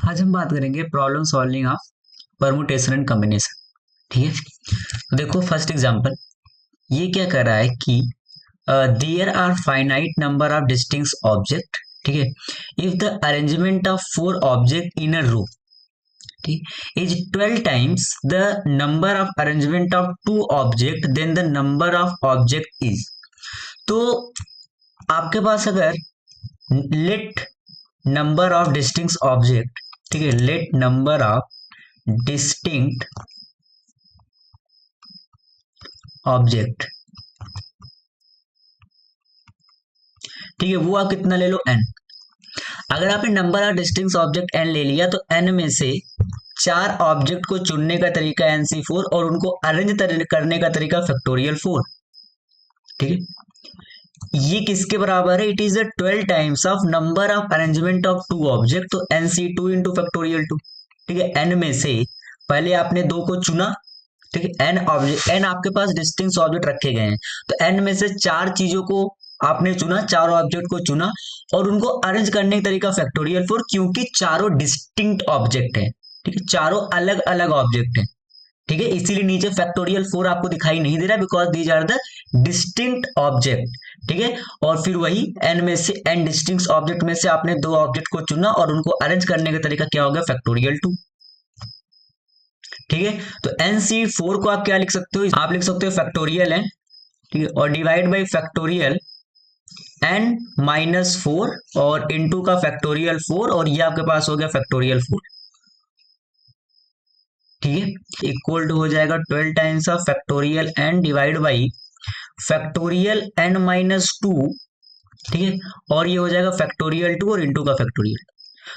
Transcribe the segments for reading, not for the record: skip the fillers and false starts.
आज हम बात करेंगे problem solving of permutation and combination. ठीक है, तो देखो फर्स्ट एग्जांपल ये क्या कर रहा है कि there are finite number of distinct object. ठीक है, if the arrangement of 4 object in a row ठीक is 12 times the number of arrangement of 2 object then the number of object is. तो आपके पास अगर let number of distinct object, ठीक है, let number of distinct object, ठीक है, वो आप कितना ले लो n। अगर आपने number of distinct object n ले लिया तो n में से 4 ऑब्जेक्ट को चुनने का तरीका NC4 और उनको अरेंज करने का तरीका फैक्टोरियल 4। ठीक है, ये किसके बराबर है? It is the 12 times of number of arrangement of 2 object, तो NC2 इंटू फैक्टोरियल 2। ठीक है, n में से पहले आपने 2 को चुना, ठीक है, n ऑब्जेक्ट, n आपके पास डिस्टिंक्ट ऑब्जेक्ट रखे गए हैं, तो n में से 4 चीजों को आपने चुना, 4 ऑब्जेक्ट को चुना और उनको अरेंज करने का तरीका फैक्टोरियल 4, क्योंकि चारों डिस्टिंक्ट ऑब्जेक्ट है। ठीक है, चारों अलग अलग ऑब्जेक्ट है। ठीक है, इसीलिए नीचे फैक्टोरियल 4 आपको दिखाई नहीं दे रहा, because these are the distinct object. ठीक है, और फिर वही n में से n डिस्टिंक्ट ऑब्जेक्ट में से आपने 2 ऑब्जेक्ट को चुना और उनको अरेंज करने का तरीका क्या हो गया? फैक्टोरियल 2। ठीक है, तो NC4 को आप क्या लिख सकते हो? आप लिख सकते हो फैक्टोरियल n, ठीक है, और डिवाइड बाई फैक्टोरियल n-4 और इनटू का फैक्टोरियल 4, और ये आपके पास हो गया फैक्टोरियल 4। ठीक है, इक्वल टू हो जाएगा 12 times of factorial n divide by factorial n-2। ठीक है, और ये हो जाएगा फैक्टोरियल 2 और इनटू का फैक्टोरियल।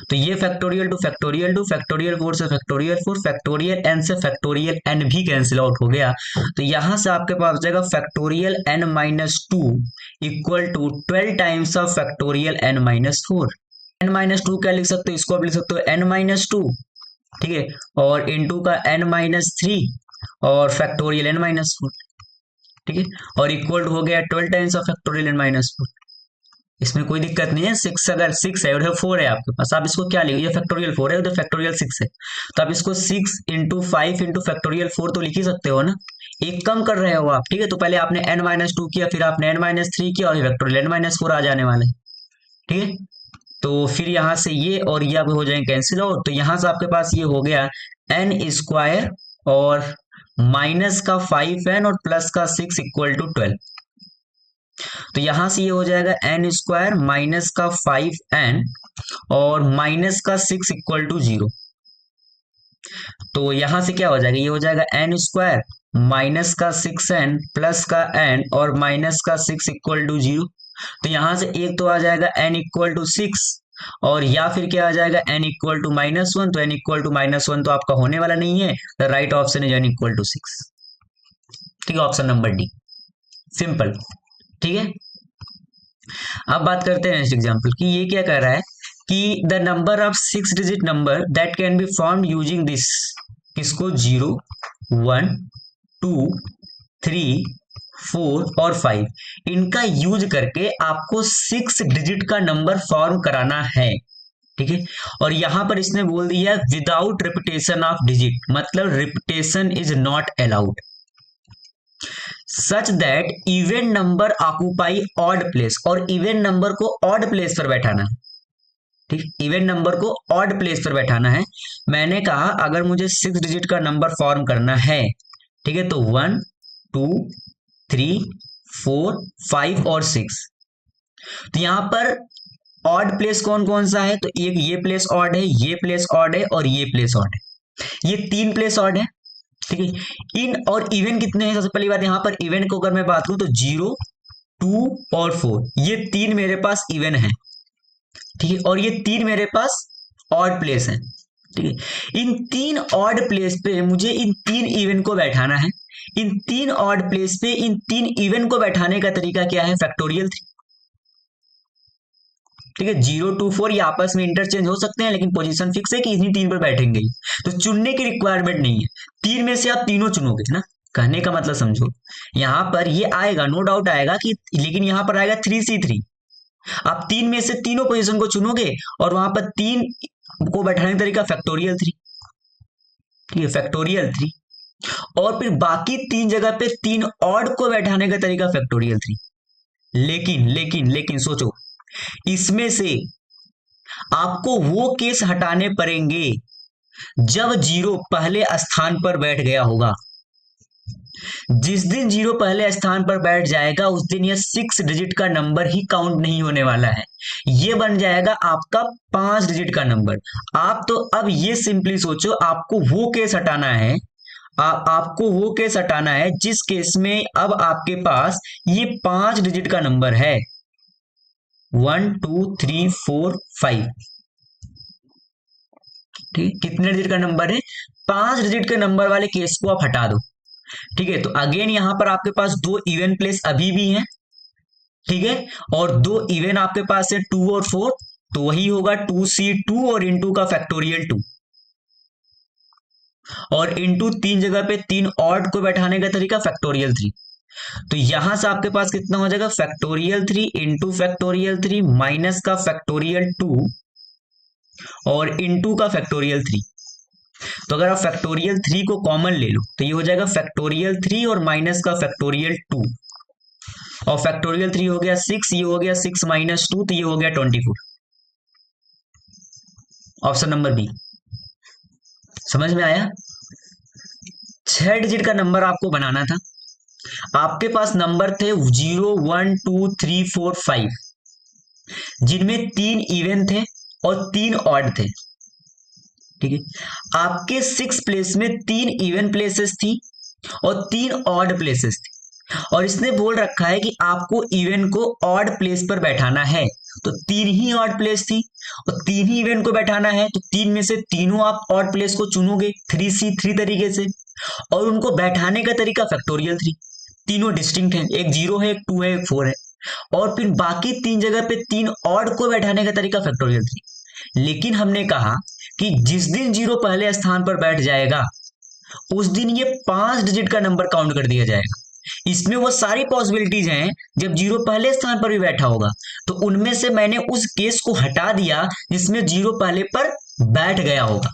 तो ये फैक्टोरियल 2 फैक्टोरियल 2 फैक्टोरियल 4 से फैक्टोरियल 4 फैक्टोरियल n से फैक्टोरियल n भी कैंसिल आउट हो गया। तो यहां से आपके पास हो जाएगा factorial n-2 equal to 12 times of factorial n-4। n-2 क्या लिख सकते हो? इसको आप लिख सकते हो n-2, ठीक है, और इनटू का n-3 और फैक्टोरियल n-4। ठीक है, और इक्वल हो गया 12 टाइम्स ऑफ फैक्टोरियल n-4। इसमें कोई दिक्कत नहीं है। 6 अगर 6 है उधर 4 है आपके पास, आप इसको क्या लिखो? ये फैक्टोरियल 4 है, उधर फैक्टोरियल 6 है, तो आप इसको 6 इंटू 5 इंटू फैक्टोरियल 4 तो लिख ही सकते हो ना। एक कम कर रहे हो आप। ठीक है, तो पहले आपने n-2 किया, फिर आपने n-3 किया और फैक्टोरियल n-4 आ जाने वाला है। ठीक है, तो फिर यहां से ये और ये आप हो जाएंगे कैंसिल आउट। तो यहां से आपके पास ये हो गया n² और माइनस का 5n और प्लस का 6 इक्वल टू 12। तो यहां से ये हो जाएगा n² माइनस का 5n और माइनस का 6 इक्वल टू 0। तो यहां से क्या हो जाएगा? ये हो जाएगा n² माइनस का 6n प्लस का n और माइनस का 6 इक्वल टू 0। तो यहां से एक तो आ जाएगा n इक्वल टू 6 और या फिर क्या आ जाएगा n इक्वल टू -1। तो n इक्वल टू -1 तो आपका होने वाला नहीं है। The right option is n equal to 6। ठीक है, ऑप्शन नंबर डी, सिंपल। ठीक है, अब बात करते हैं नेक्स्ट एग्जांपल की। ये क्या कर रहा है कि the number of 6 digit number that can B form using this, किसको? 0 1 2 3 4 और 5, इनका यूज करके आपको 6 डिजिट का नंबर फॉर्म कराना है। ठीक है, और यहां पर इसने बोल दिया विदाउट रिपीटेशन ऑफ डिजिट, मतलब repetition is not allowed, such that even number occupy odd place, और इवन नंबर को ऑड प्लेस पर बैठाना है। ठीक, इवन नंबर को ऑड प्लेस पर बैठाना है। मैंने कहा अगर मुझे 6 डिजिट का नंबर फॉर्म करना है, ठीक है, तो 1 2 3 4 5 और 6। तो यहां पर ऑड प्लेस कौन कौन सा है? तो एक ये प्लेस ऑड है, ये प्लेस ऑड है और ये प्लेस ऑड है। ये 3 प्लेस ऑड है। ठीक है, इन और इवन कितने हैं? सबसे पहली बात यहां पर इवन को अगर मैं बात करूं तो 0 2 और 4, ये 3 मेरे पास इवन है। ठीक है, और ये 3 मेरे पास ऑड प्लेस है। ठीक है, इन 3 ऑड प्लेस पे मुझे इन 3 इवन को बैठाना है। इन 3 ऑड प्लेस पे इन 3 इवन को बैठाने का तरीका क्या है? फैक्टोरियल 3। ठीक है, 0 2 4 ये आपस में इंटरचेंज हो सकते हैं, लेकिन पोजीशन फिक्स है कि इन्हीं 3 पर बैठेंगे। तो चुनने की रिक्वायरमेंट नहीं है, 3 में से आप तीनों चुनोगे ना। कहने का मतलब समझो, यहां पर ये आएगा, नो डाउट आएगा कि, लेकिन यहां पर आएगा 3C3। आप 3 में से तीनों पोजीशन को चुनोगे और वहां पर 3 को बैठाने का तरीका फैक्टोरियल 3, ठीक है, फैक्टोरियल 3। और फिर बाकी 3 जगह पे 3 ऑड को बैठाने का तरीका फैक्टोरियल 3। लेकिन लेकिन लेकिन सोचो, इसमें से आपको वो केस हटाने पड़ेंगे जब 0 पहले स्थान पर बैठ गया होगा। जिस दिन 0 पहले स्थान पर बैठ जाएगा उस दिन यह 6 डिजिट का नंबर ही काउंट नहीं होने वाला है, ये बन जाएगा आपका 5 डिजिट का नंबर। आप तो अब ये सिंपली सोचो, आपको वो केस हटाना है, आपको वो केस हटाना है जिस केस में अब आपके पास ये 5 डिजिट का नंबर है, 1 2 3 4 5, ठीक, कितने डिजिट का नंबर है, 5 डिजिट के नंबर वाले केस को आप हटा दो। ठीक है, तो अगेन यहां पर आपके पास 2 इवन प्लेस अभी भी हैं, ठीक है, और 2 इवन आपके पास है 2 और 4, तो वही होगा 2C2 और इंटू का फैक्टोरियल 2, और इंटू 3 जगह पे 3 ऑड को बैठाने का तरीका फैक्टोरियल 3। तो यहां से आपके पास कितना हो जाएगा, फैक्टोरियल 3 इंटू फैक्टोरियल 3 माइनस का फैक्टोरियल 2 और इंटू का फैक्टोरियल 3। तो अगर आप फैक्टोरियल 3 को कॉमन ले लो तो ये हो जाएगा फैक्टोरियल 3 और माइनस का फैक्टोरियल 2, और फैक्टोरियल 3 हो गया 6, ये हो गया 6 माइनस 2, तो ये हो गया 24। Option number B. समझ में आया? 6 डिजिट का नंबर आपको बनाना था, आपके पास नंबर थे 0 1 2 3 4 5, जिनमें 3 इवन थे और 3 ऑड थे, ठीक है। आपके 6 प्लेस में 3 इवन प्लेसेस थी और 3 ऑड प्लेसेस थी, और इसने बोल रखा है कि आपको इवन को ऑड प्लेस पर बैठाना है, तो 3 ही ऑड प्लेस थी और 3 ही इवन को बैठाना है, तो 3 में से तीनों आप ऑड प्लेस को चुनोगे 3C3 तरीके से, और उनको बैठाने का तरीका फैक्टोरियल 3। तीनों डिस्टिंक्ट हैं, एक 0 है, एक 2 है, एक 4 है, और फिर बाकी 3 जगह पे 3 ऑड को बैठाने का तरीका फैक्टोरियल 3। लेकिन हमने कहा कि जिस दिन 0 पहले स्थान पर बैठ जाएगा उस दिन ये 5 डिजिट का नंबर काउंट कर दिया जाएगा। इसमें वो सारी पॉसिबिलिटीज हैं जब 0 पहले स्थान पर भी बैठा होगा, तो उनमें से मैंने उस केस को हटा दिया जिसमें 0 पहले पर बैठ गया होगा,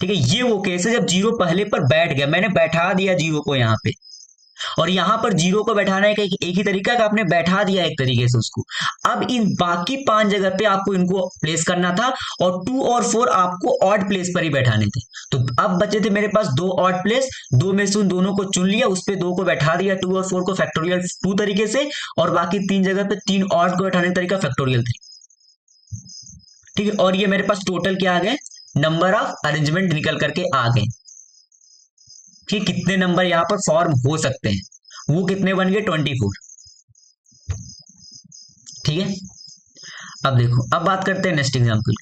ठीक है। ये वो केस है जब 0 पहले पर बैठ गया, मैंने बैठा दिया 0 को यहाँ पे, और यहां पर 0 को बैठाने का एक ही तरीका है कि आपने बैठा दिया एक तरीके से उसको। अब इन बाकी 5 जगह पे आपको इनको प्लेस करना था, और 2 और 4 आपको ऑड प्लेस पर ही बैठाने थे। तो अब बचे थे मेरे पास 2 ऑड प्लेस, 2 में से उन दोनों को चुन लिया, उस पे 2 को बैठा दिया 2 और 4 को फैक्टोरियल 2 तरीके से, और बाकी 3 जगह पे 3 ऑड को बैठाने का तरीका फैक्टोरियल 3, ठीक है। और ये मेरे पास टोटल क्या आ गए, नंबर ऑफ अरेंजमेंट निकल करके आ गए कि कितने नंबर यहां पर फॉर्म हो सकते हैं, वो कितने बन गए, 24, ठीक है। अब देखो, अब बात करते हैं नेक्स्ट एग्जांपल।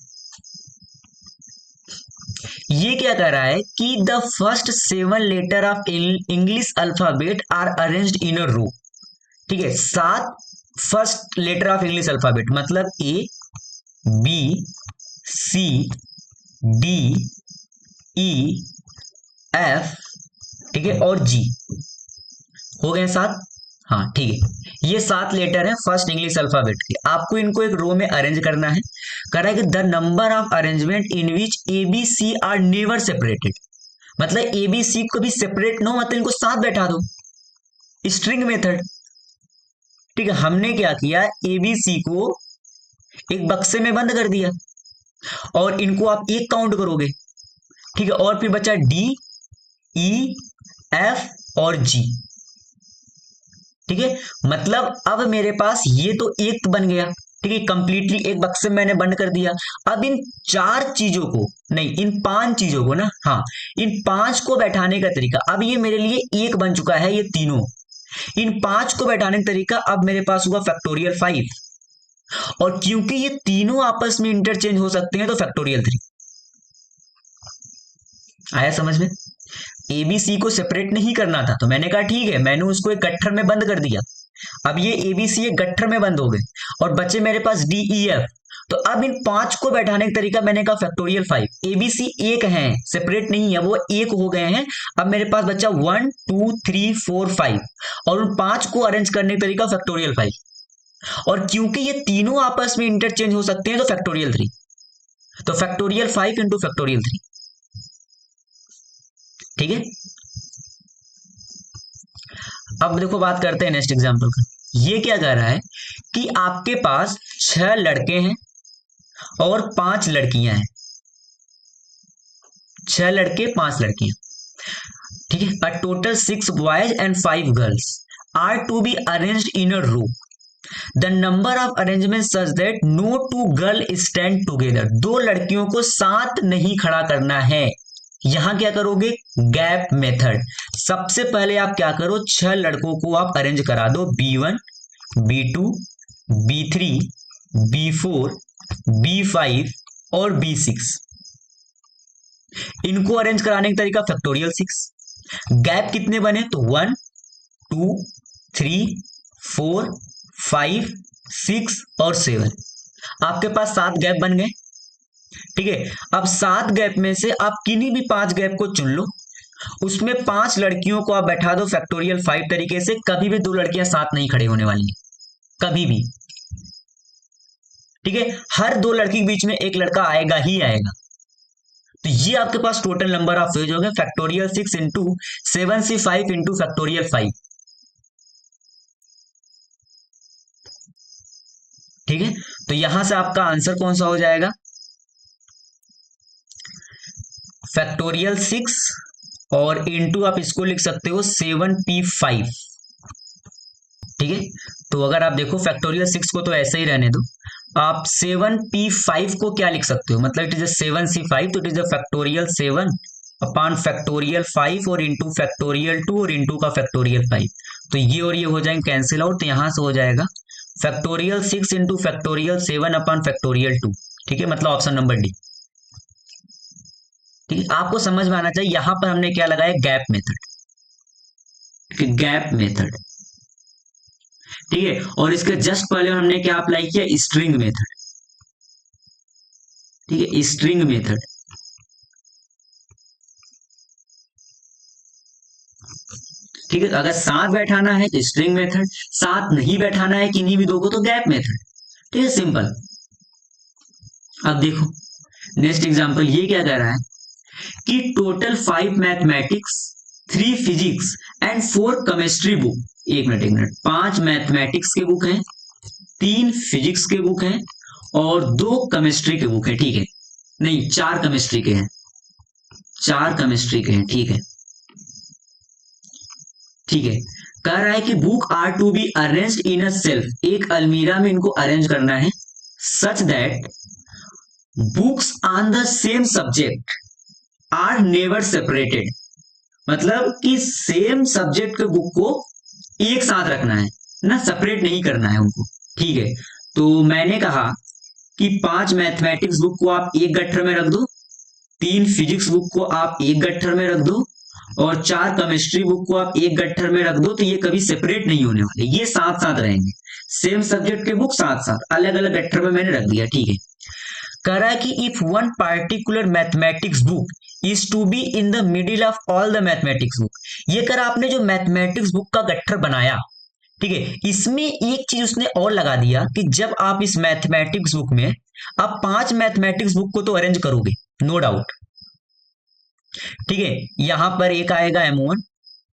ये क्या कह रहा है कि the first 7 letter of English alphabet are arranged in a row, ठीक है। 7 first letter of English alphabet मतलब A B C D E F, ठीक है, और G हो गए 7, हाँ ठीक है। ये 7 लेटर हैं फर्स्ट इंग्लिश अल्फाबेट के, आपको इनको एक रो में अरेंज करना है। कह रहा है कि the number of arrangement in which ABC are never separated, मतलब ABC को भी सेपरेट न हो, मतलब इनको साथ बैठा दो, स्ट्रिंग मेथड, ठीक है। हमने क्या किया, ABC को एक बक्से में बंद कर दिया और इनको आप एक काउंट करोगे, ठीक है, और फिर बचा D E F और G, ठीक है। मतलब अब मेरे पास ये तो एक बन गया, ठीक है, कंप्लीटली एक बक्से में मैंने बंद कर दिया। अब इन 4 चीजों को नहीं, इन 5 चीजों को ना, हाँ, इन 5 को बैठाने का तरीका, अब ये मेरे लिए एक बन चुका है, ये तीनों, इन 5 को बैठाने का तरीका अब मेरे पास हुआ फैक्टोरियल 5, और क्योंकि ये तीनों आपस में इंटरचेंज हो सकते हैं तो फैक्टोरियल 3। आया समझ में? ABC को सेपरेट नहीं करना था, तो मैंने कहा ठीक है, मैंने उसको एक गट्ठर में बंद कर दिया। अब ये ABC एक गट्ठर में बंद हो गए और बचे मेरे पास DEF, तो अब इन 5 को बैठाने का तरीका मैंने कहा फैक्टोरियल 5। ABC एक है, सेपरेट नहीं है, वो एक हो गए हैं। अब मेरे पास बचा 1 2 3 4 5, और उन 5 को अरेंज करने का तरीका फैक्टोरियल 5, और क्योंकि ये तीनों आपस में इंटरचेंज हो सकते हैं तो फैक्टोरियल 3। तो फैक्टोरियल 5 इंटू फैक्टोरियल 3, ठीक है। अब देखो बात करते हैं नेक्स्ट एग्जांपल का। ये क्या कह रहा है कि आपके पास 6 लड़के हैं और 5 लड़कियां हैं, 6 लड़के 5 लड़कियां, ठीक है। A total 6 boys and 5 girls are to be arranged in a row, the number of arrangement such that no two girl stand together. 2 लड़कियों को साथ नहीं खड़ा करना है। यहां क्या करोगे, गैप मेथड। सबसे पहले आप क्या करो, 6 लड़कों को आप अरेंज करा दो, B1 B2 B3 B4 B5 और B6। इनको अरेंज कराने का तरीका फैक्टोरियल 6। गैप कितने बने, तो 1 2 3 4 5 6 और 7। आपके पास 7 गैप बन गए, ठीक है। अब 7 गैप में से आप किन्हीं भी 5 गैप को चुन लो, उसमें 5 लड़कियों को आप बैठा दो फैक्टोरियल 5 तरीके से। कभी भी 2 लड़कियां साथ नहीं खड़ी होने वाली है, कभी भी, ठीक है। हर 2 लड़की के बीच में एक लड़का आएगा ही आएगा। तो ये आपके पास टोटल नंबर ऑफ फेज हो गए, factorial 6 into 7C5 into factorial 5, ठीक है। तो यहां से आपका आंसर कौन सा हो जाएगा, फैक्टोरियल 6 और इंटू आप इसको लिख सकते हो 7P5, ठीक है। तो अगर आप देखो फैक्टोरियल 6 को तो ऐसे ही रहने दो, आप 7P5 को क्या लिख सकते हो, मतलब इट इज 7C5, तो it is factorial 7 upon factorial 5 और इंटू फैक्टोरियल 2 और इंटू का फैक्टोरियल 5। तो ये और ये हो जाएंगे कैंसिल आउट, तो यहां से हो जाएगा factorial 6 into factorial 7 upon factorial 2, ठीक है। मतलब ऑप्शन नंबर डी, ठीक है। आपको समझ में आना चाहिए यहां पर हमने क्या लगाया, गैप मेथड, गैप मेथड, ठीक है। और इसके जस्ट पहले हमने क्या अप्लाई किया, स्ट्रिंग मेथड, ठीक है, स्ट्रिंग मेथड, ठीक है। अगर साथ बैठाना है तो स्ट्रिंग मेथड, साथ नहीं बैठाना है किन्हीं भी 2 को तो गैप मेथड, ठीक है, सिंपल। अब देखो नेक्स्ट एग्जांपल, ये क्या कह रहा है कि total 5 mathematics 3 physics and 4 chemistry book, एक मिनट 5 मैथमेटिक्स के बुक हैं, 3 फिजिक्स के बुक हैं और 2 केमिस्ट्री के बुक है, ठीक है। नहीं 4 केमिस्ट्री के हैं, 4 केमिस्ट्री के हैं, ठीक है, ठीक है। कह रहा है कि book are to be arranged in a shelf, एक अलमीरा में इनको अरेंज करना है, such that books on the same subject are never separated, मतलब कि सेम सब्जेक्ट के बुक को एक साथ रखना है ना, सेपरेट नहीं करना है उनको, ठीक है। तो मैंने कहा कि 5 मैथमेटिक्स बुक को आप एक गट्ठर में रख दो, 3 फिजिक्स बुक को आप एक गट्ठर में रख दो और 4 केमिस्ट्री बुक को आप एक गट्ठर में रख दो, तो ये कभी सेपरेट नहीं होने वाले, ये साथ साथ रहेंगे, सेम सब्जेक्ट के बुक साथ साथ, अलग अलग गट्ठर में मैंने रख दिया, ठीक है। कह रहा है कि if one particular mathematics book is to be in the middle of all the mathematics book, ये कर आपने जो मैथमेटिक्स बुक का गट्ठर बनाया, ठीक है, इसमें एक चीज उसने और लगा दिया कि जब आप इस मैथमेटिक्स बुक में आप 5 मैथमेटिक्स बुक को तो अरेंज करोगे, नो डाउट, ठीक है। यहां पर एक आएगा M1,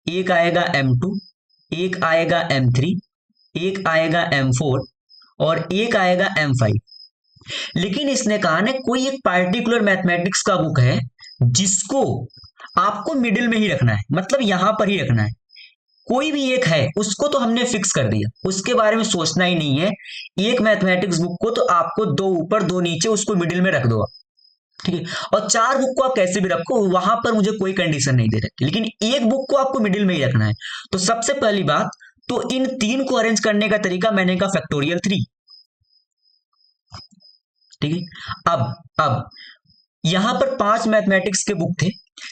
एक आएगा M2, एक आएगा M3, एक आएगा M4 और एक आएगा M5। लेकिन इसने कहा ना कोई एक पार्टिकुलर मैथमेटिक्स का बुक है जिसको आपको मिडिल में ही रखना है, मतलब यहां पर ही रखना है, कोई भी एक है उसको तो हमने फिक्स कर दिया, उसके बारे में सोचना ही नहीं है। एक मैथमेटिक्स बुक को तो आपको 2 ऊपर 2 नीचे, उसको मिडिल में रख दो आप, ठीक है। और 4 बुक को आप कैसे भी रखो, वहां पर मुझे कोई कंडीशन नहीं दे रखी, लेकिन एक बुक को आपको मिडिल में ही रखना है। तो सबसे पहली बात तो इन 3 को अरेंज करने का तरीका मैंने कहा फैक्टोरियल 3, ठीक है। अब यहां पर 5 मैथमेटिक्स के बुक थे,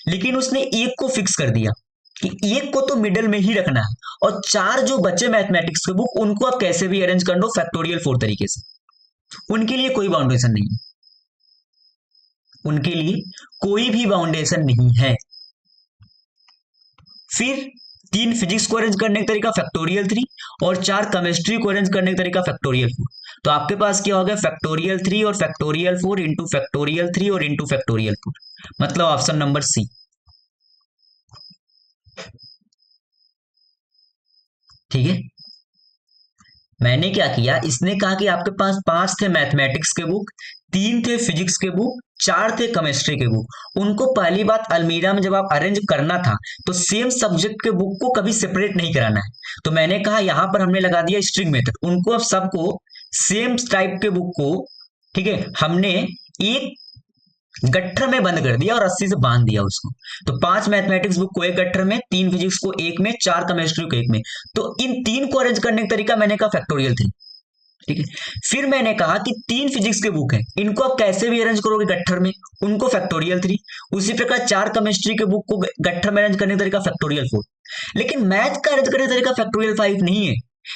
लेकिन उसने एक को फिक्स कर दिया कि एक को तो मिडिल में ही रखना है, और 4 जो बचे मैथमेटिक्स के बुक उनको आप कैसे भी अरेंज कर लो फैक्टोरियल 4 तरीके से, उनके लिए कोई बाउंडेशन नहीं है, उनके लिए कोई भी बाउंडेशन नहीं है। फिर 3 फिजिक्स को अरेंज करने का तरीका फैक्टोरियल 3 और 4 केमिस्ट्री को अरेंज करने का तरीका फैक्टोरियल 4। तो आपके पास क्या हो गया फैक्टोरियल 3 और फैक्टोरियल 4 इंटू फैक्टोरियल 3 और इंटू फैक्टोरियल 4, मतलब ऑप्शन नंबर सी। ठीक है, मैंने क्या किया, इसने कहा कि आपके पास 5 थे मैथमेटिक्स के बुक, 3 थे फिजिक्स के बुक, 4 थे केमिस्ट्री के बुक। उनको पहली बात अलमीरा में जब आप अरेंज करना था तो सेम सब्जेक्ट के बुक को कभी सेपरेट नहीं कराना है। तो मैंने कहा यहां पर हमने लगा दिया स्ट्रिंग मेथड, उनको अब सबको सेम टाइप के बुक को, ठीक है, हमने एक गट्ठर में बंद कर दिया और रस्सी से बांध दिया उसको। तो 5 मैथमेटिक्स बुक को एक गट्ठर में, 3 फिजिक्स को एक में, 4 केमिस्ट्री को एक में। तो इन 3 को अरेंज करने का तरीका मैंने कहा फैक्टोरियल 3। ठीक है, फिर मैंने कहा कि 3 फिजिक्स के बुक है, इनको आप कैसे भी अरेंज करोगे गट्ठर में, उनको फैक्टोरियल 3। उसी प्रकार 4 केमिस्ट्री के बुक को गट्ठर में अरेंज करने का तरीका फैक्टोरियल 4। लेकिन मैथ का अरेंज करने का तरीका फैक्टोरियल 5 नहीं है।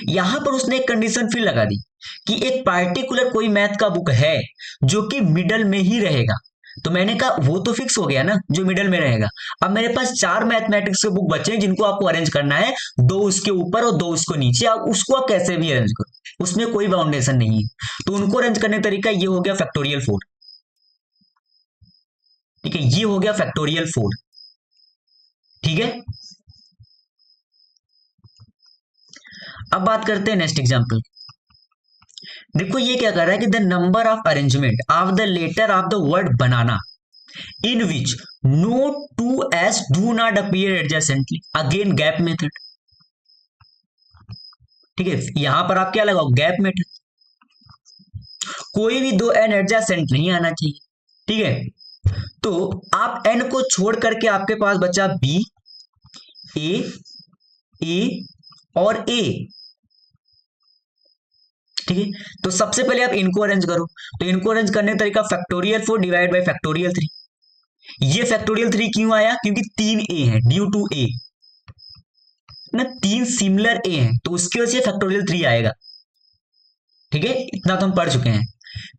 यहां पर उसने एक कंडीशन फिर लगा दी कि एक पार्टिकुलर कोई मैथ का बुक है जो कि मिडल में ही रहेगा। तो मैंने कहा वो तो फिक्स हो गया ना, जो मिडल में रहेगा। अब मेरे पास 4 मैथमेटिक्स के बुक बचे हैं जिनको आपको अरेंज करना है, 2 उसके ऊपर और 2 उसको नीचे। आप उसको आप कैसे भी अरेंज करो, उसमें कोई बाउंडेशन नहीं है। तो उनको अरेंज करने का तरीका ये हो गया फैक्टोरियल 4। ठीक है, ये हो गया फैक्टोरियल 4। ठीक है, अब बात करते हैं नेक्स्ट एग्जांपल। देखो ये क्या कर रहा है कि the number of arrangement of the letter of the word banana in which no two S do not appear adjacently, again gap method. ठीक है, यहां पर आप क्या लगाओ, गैप मेथड। कोई भी 2 एन एडजेसेंट नहीं आना चाहिए। ठीक है, तो आप एन को छोड़ करके आपके पास बचा बी, ए और ए। ठीक है, तो सबसे पहले आप इनको अरेंज करो। तो इनको अरेंज करने का तरीका फैक्टोरियल 4 डिवाइड बाय फैक्टोरियल 3। ये फैक्टोरियल 3 क्यों आया, क्योंकि 3 ए है, ड्यू टू ए ना, 3 सिमिलर ए हैं, तो उसकी वजह से फैक्टोरियल 3 आएगा। ठीक है, इतना तो हम पढ़ चुके हैं।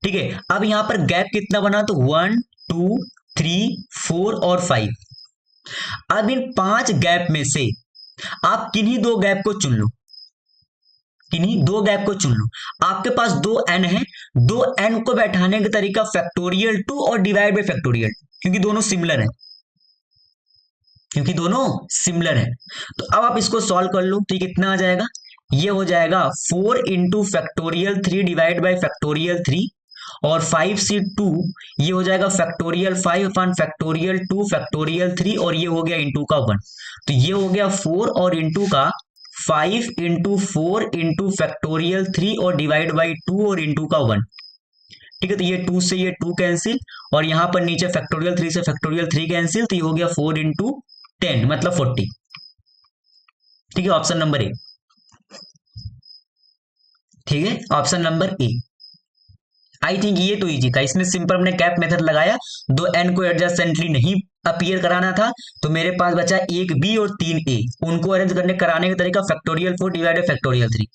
ठीक है, अब यहां पर गैप कितना बना, तो 1 2 3 4 और 5। अब इन 5 गैप में से आप किन्हीं 2 गैप को चुन लो, किन्हीं 2 गैप को चुन लो। आपके पास 2 एन है, 2 एन को बैठाने का तरीका फैक्टोरियल 2 और डिवाइड बाय फैक्टोरियल 2, क्योंकि दोनों सिमिलर है, क्योंकि दोनों सिमिलर है। तो अब आप इसको सॉल्व कर लो, तो कितना आ जाएगा, ये हो जाएगा 4 into factorial 3 divide by factorial 3 और 5 से 2, ये हो जाएगा फैक्टोरियल 5 अपॉन फैक्टोरियल 2 फैक्टोरियल 3 और ये हो गया इंटू का 1। तो ये हो गया 4 और इंटू का 5 इंटू 4 इंटू फैक्टोरियल 3 और डिवाइड बाई 2 और इंटू का 1। ठीक है, तो ये 2 से ये 2 कैंसिल और यहां पर नीचे फैक्टोरियल 3 से फैक्टोरियल 3 कैंसिल, तो ये हो गया 4 इंटू 10 मतलब 40। ठीक है, ऑप्शन नंबर ए। ठीक है, option number A. I think ये तो इजी था, इसमें सिंपल हमने कैप मेथड लगाया, 2 एन को एडजेसेंटली नहीं अपीयर कराना था, तो मेरे पास बचा 1 बी और 3 ए। उनको अरेंज करने कराने का तरीका फैक्टोरियल 4 डिवाइडेड फैक्टोरियल 3।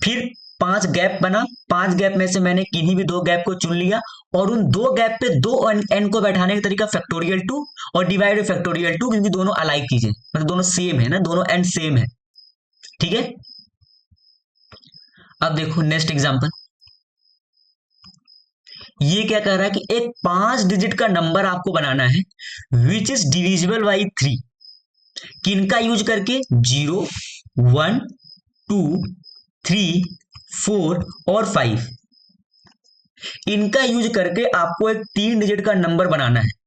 फिर 5 गैप बना, 5 गैप में से मैंने किन्हीं भी 2 गैप को चुन लिया और उन 2 गैप पे 2 एन को बैठाने का तरीका फैक्टोरियल 2 और डिवाइडेड फैक्टोरियल 2, क्योंकि दोनों अलाइक चीजें, मतलब दोनों सेम है ना, दोनों एन सेम है। ठीक है, अब देखो नेक्स्ट एग्जांपल। ये क्या कह रहा है कि एक 5 डिजिट का नंबर आपको बनाना है विच इज डिविजिबल बाई 3, किनका यूज करके, 0 1 2 3 4 और 5, इनका यूज करके आपको एक 3 डिजिट का नंबर बनाना है।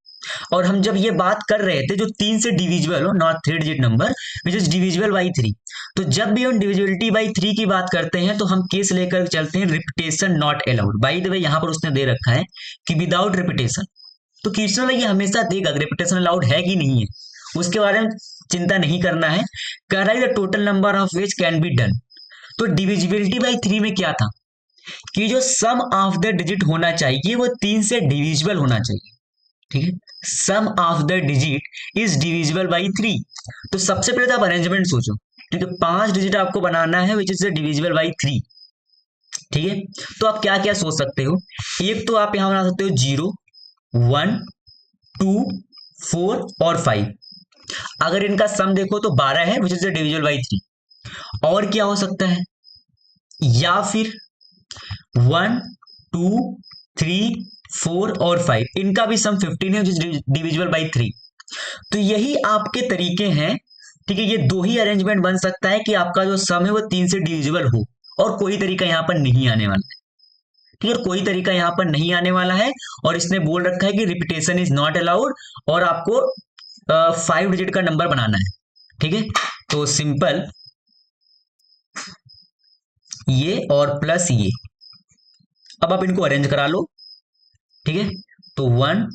और हम जब ये बात कर रहे थे जो 3 से डिविजिबल हो, not 3 digit number which is divisible by 3, तो जब भी हम डिविजिबिलिटी बाई 3 की बात करते हैं तो हम केस लेकर चलते हैं repetition not allowed. By the way यहां पर उसने दे रखा है कि विदाउट रिपीटेशन, तो क्वेश्चन ये हमेशा देगा रिपीटेशन अलाउड है कि नहीं है, उसके बारे में चिंता नहीं करना है। कह रहा है the total number of which can be done. तो डिविजिबिलिटी बाई 3 में क्या था कि जो सम ऑफ द डिजिट होना चाहिए वो 3 से डिविजिबल होना चाहिए। ठीक है, sum of the digit is divisible by 3। तो सबसे पहले तो आप अरेंजमेंट सोचो, ठीक है, 5 डिजिट आपको बनाना है विच इज डिविजिबल बाई 3। ठीक है, तो आप क्या क्या सोच सकते हो, एक तो आप यहां बना सकते हो 0 1 2 4 और 5। अगर इनका सम देखो तो 12 है, विच इज डिविजिबल बाई 3। और क्या हो सकता है, या फिर 1 2 3 4 और 5, इनका भी सम 15 है, विच इज डिविजिबल बाई 3। तो यही आपके तरीके हैं, ठीक है। ये दो ही अरेंजमेंट बन सकता है कि आपका जो सम है वो 3 से डिविजिबल हो, और कोई तरीका यहां पर नहीं आने वाला है, ठीक है। कोई तरीका यहां पर नहीं आने वाला है, और इसने बोल रखा है कि रिपीटेशन इज नॉट अलाउड, और आपको 5 डिजिट का नंबर बनाना है, ठीक है। तो सिंपल ये और प्लस ये, अब आप इनको अरेंज करा लो, ठीक है। तो 1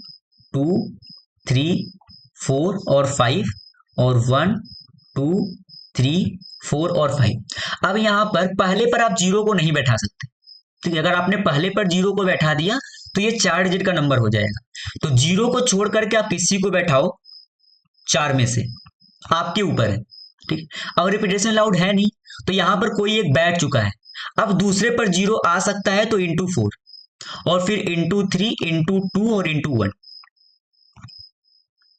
2 3 4 और 5, और 1 2 3 4 और 5। अब यहां पर पहले पर आप जीरो को नहीं बैठा सकते, ठीक है। अगर आपने पहले पर जीरो को बैठा दिया तो ये 4 डिजिट का नंबर हो जाएगा। तो जीरो को छोड़ करके आप किसी को बैठाओ 4 में से, आपके ऊपर है, ठीक। अब रिपीटेशन अलाउड है नहीं, तो यहां पर कोई एक बैठ चुका है। अब दूसरे पर जीरो आ सकता है, तो इंटू 4, और फिर इंटू 3, इंटू 2 और इंटू 1,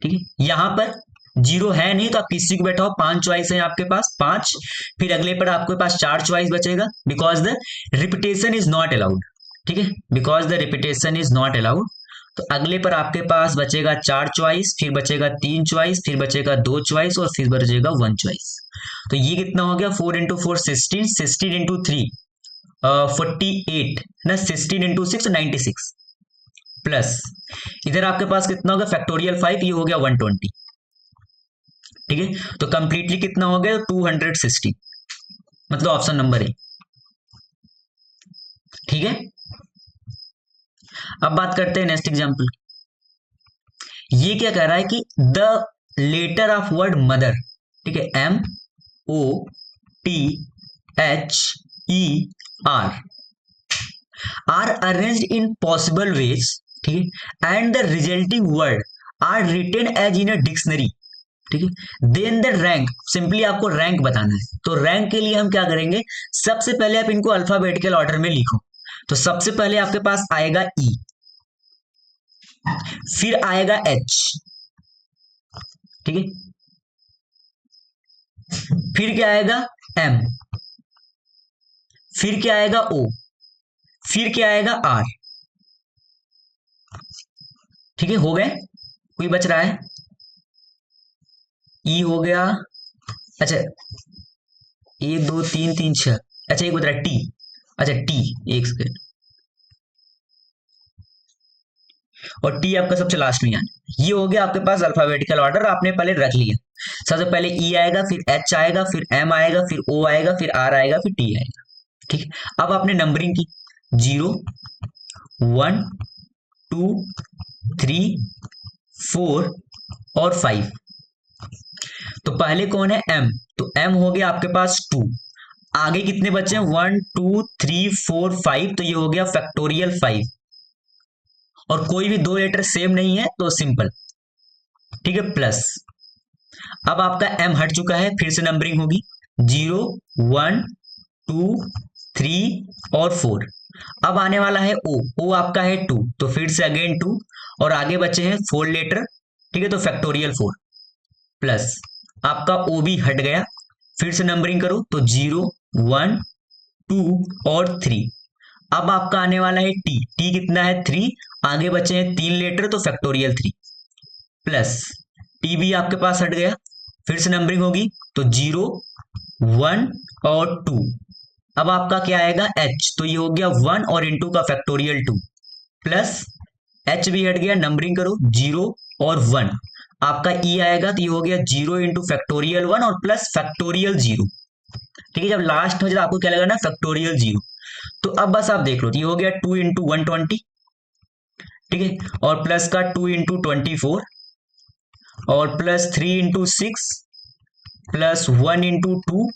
ठीक है। यहां पर जीरो है नहीं, तो आप किसी को बैठाओ, 5 चॉइस है आपके पास, 5। फिर अगले पर आपके पास 4 चॉइस बचेगा, because the repetition is not allowed, ठीक है, because the repetition is not allowed. तो अगले पर आपके पास बचेगा 4 चॉइस, फिर बचेगा 3 चॉइस, फिर बचेगा 2 चॉइस, और फिर बचेगा 1 चॉइस। तो ये कितना हो गया, 4 इंटू 4 16, 16 इंटू 3 48 ना, 16 इंटू 6 96, प्लस इधर आपके पास कितना होगा फैक्टोरियल 5, ये हो गया 120, ठीक है। तो कंप्लीटली कितना हो गया 260, मतलब ऑप्शन नंबर ए, ठीक है। अब बात करते हैं नेक्स्ट एग्जांपल। ये क्या कह रहा है कि the letter of word mother, ठीक है, MOTHER are arranged in possible ways, ठीक है, and the resulting word are written as in a dictionary, ठीक है। देन द रैंक, सिंपली आपको रैंक बताना है। तो रैंक के लिए हम क्या करेंगे, सबसे पहले आप इनको अल्फाबेटिकल ऑर्डर में लिखो। तो सबसे पहले आपके पास आएगा ई, फिर आएगा एच, ठीक है, फिर क्या आएगा एम, फिर क्या आएगा ओ, फिर क्या आएगा आर, ठीक है। हो गए, कोई बच रहा है, ई हो गया, अच्छा 1 2 3 3 6, अच्छा एक बच रहा है टी, अच्छा टी, एक सेकेंड, और टी आपका सबसे लास्ट में आना। ये हो गया आपके पास अल्फाबेटिकल ऑर्डर, आपने पहले रख लिया। सबसे पहले ई आएगा, फिर एच आएगा, फिर एम आएगा, फिर ओ आएगा, फिर आर आएगा, फिर टी आएगा, ठीक है। अब आपने नंबरिंग की 0 1 2 3 4 और 5। तो पहले कौन है एम, तो एम हो गया आपके पास 2। आगे कितने बचे हैं 1 2 3 4 5, तो ये हो गया फैक्टोरियल 5, और कोई भी दो लेटर सेम नहीं है तो सिंपल, ठीक है, प्लस। अब आपका एम हट चुका है, फिर से नंबरिंग होगी 0 1 2 3 और 4। अब आने वाला है ओ, ओ आपका है 2, तो फिर से अगेन 2, और आगे बचे हैं 4 लेटर, ठीक है, तो फैक्टोरियल 4, प्लस आपका ओ भी हट गया, फिर से नंबरिंग करो तो 0 1 2 और 3। अब आपका आने वाला है टी, टी कितना है 3, आगे बचे हैं 3 लेटर, तो फैक्टोरियल 3, प्लस टी भी आपके पास हट गया, फिर से नंबरिंग होगी तो 0 1 और 2। अब आपका क्या आएगा एच, तो ये हो गया 1 और इंटू का फैक्टोरियल 2, प्लस एच भी हट गया, नंबरिंग करो 0 और 1। आपका ई आएगा, तो ये हो गया 0 इंटू फैक्टोरियल 1 और प्लस फैक्टोरियल 0, ठीक है। जब लास्ट में जब आपको क्या लगना फैक्टोरियल 0, तो अब बस आप देख लो, तो ये हो गया 2 इंटू 120, ठीक है, और प्लस का 2 इंटू 24, और plus 3 into 6, plus 1 into 2,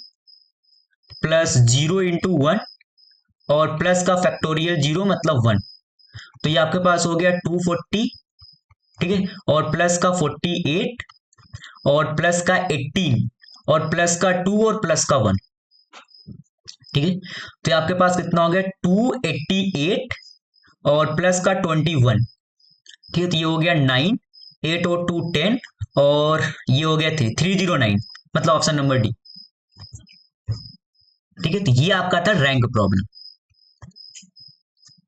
plus 0 into 1, और प्लस का फैक्टोरियल 0 मतलब 1। तो ये आपके पास हो गया 240, ठीक है, और प्लस का 48, और प्लस का 18, और प्लस का 2 और प्लस का 1, ठीक है। तो ये आपके पास कितना हो गया 288 और प्लस का 21, ठीक है। तो ये हो गया 9, 8 और 2 10, और ये हो गया 309, मतलब ऑप्शन नंबर डी। ठीक है, तो ये आपका था रैंक प्रॉब्लम।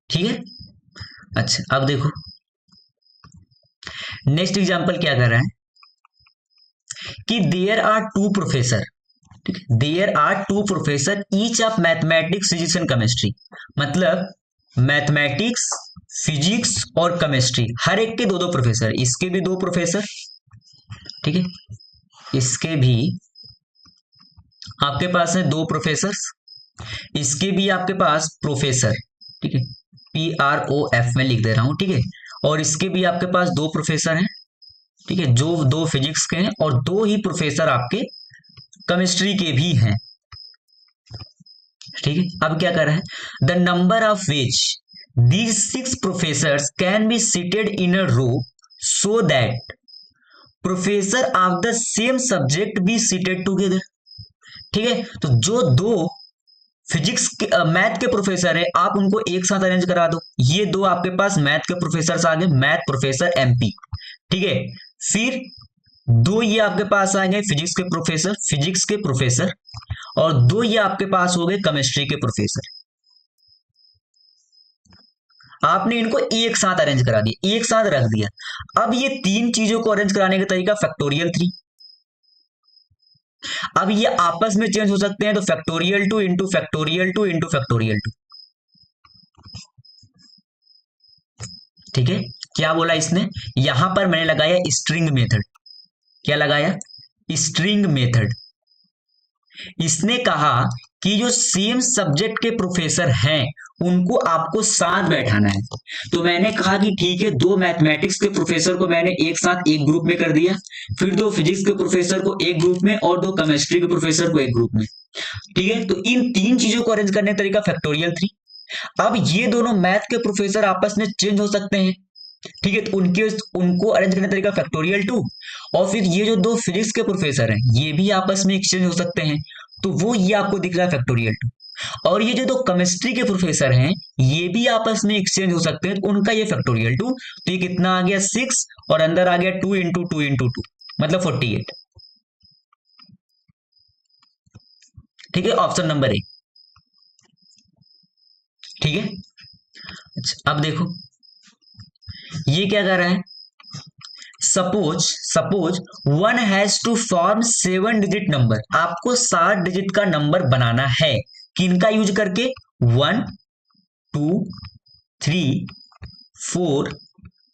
ठीक है, अच्छा अब देखो नेक्स्ट एग्जांपल क्या कर रहा है कि there are two professor, there are two professor each of mathematics physics and chemistry, मतलब मैथमेटिक्स फिजिक्स और केमिस्ट्री हर एक के दो दो प्रोफेसर, इसके भी दो प्रोफेसर, ठीक है, इसके भी आपके पास है दो प्रोफेसर, इसके भी आपके पास प्रोफेसर, ठीक है, PROF में लिख दे रहा हूं, ठीक है, और इसके भी आपके पास दो प्रोफेसर हैं, ठीक है, जो दो फिजिक्स के हैं और दो ही प्रोफेसर आपके केमिस्ट्री के भी हैं। ठीक है, अब क्या कर रहे हैं, the number of which these 6 professor can be seated in a row so that professor of the same subject be seated together. ठीक है, तो जो दो फिजिक्स के मैथ के प्रोफेसर है आप उनको एक साथ अरेंज करा दो, ये दो आपके पास मैथ के प्रोफेसर आ गए, मैथ प्रोफेसर MP। ठीक है, फिर दो ये आपके पास आ गए फिजिक्स के प्रोफेसर और दो ये आपके पास हो गए केमिस्ट्री के प्रोफेसर। आपने इनको एक साथ अरेंज करा दिया, एक साथ रख दिया। अब ये तीन चीजों को अरेंज कराने का तरीका फैक्टोरियल 3। अब ये आपस में चेंज हो सकते हैं, तो factorial 2 into factorial 2 into factorial 2। ठीक है, क्या बोला इसने, यहां पर मैंने लगाया स्ट्रिंग मेथड। क्या लगाया, स्ट्रिंग मेथड। इसने कहा कि जो सेम सब्जेक्ट के प्रोफेसर हैं उनको आपको साथ बैठाना है, तो मैंने कहा कि ठीक है, दो मैथमेटिक्स के प्रोफेसर को मैंने एक साथ एक ग्रुप में कर दिया, फिर दो फिजिक्स के प्रोफेसर को एक ग्रुप में और दो केमिस्ट्री के प्रोफेसर को एक ग्रुप में। ठीक है, तो इन तीन चीजों को अरेंज करने का तरीका फैक्टोरियल 3। अब ये दोनों मैथ के प्रोफेसर आपस में चेंज हो सकते हैं, ठीक है, तो उनको अरेंज करने का तरीका फैक्टोरियल 2। और फिर ये जो दो फिजिक्स के प्रोफेसर हैं ये भी आपस में एक्सचेंज हो सकते हैं, तो वो ये आपको दिख रहा है फैक्टोरियल 2। और ये जो दो केमिस्ट्री के प्रोफेसर हैं ये भी आपस में एक्सचेंज हो सकते हैं, तो उनका ये फैक्टोरियल 2। तो ये कितना आ गया 6 और अंदर आ गया 2 इंटू 2 इंटू 2, मतलब 48। ठीक है, ऑप्शन नंबर ए। ठीक है, अच्छा अब देखो ये क्या कर रहा है, suppose 1 has to form 7 digit number, आपको 7 डिजिट का नंबर बनाना है, किनका यूज करके, 1 2 3 4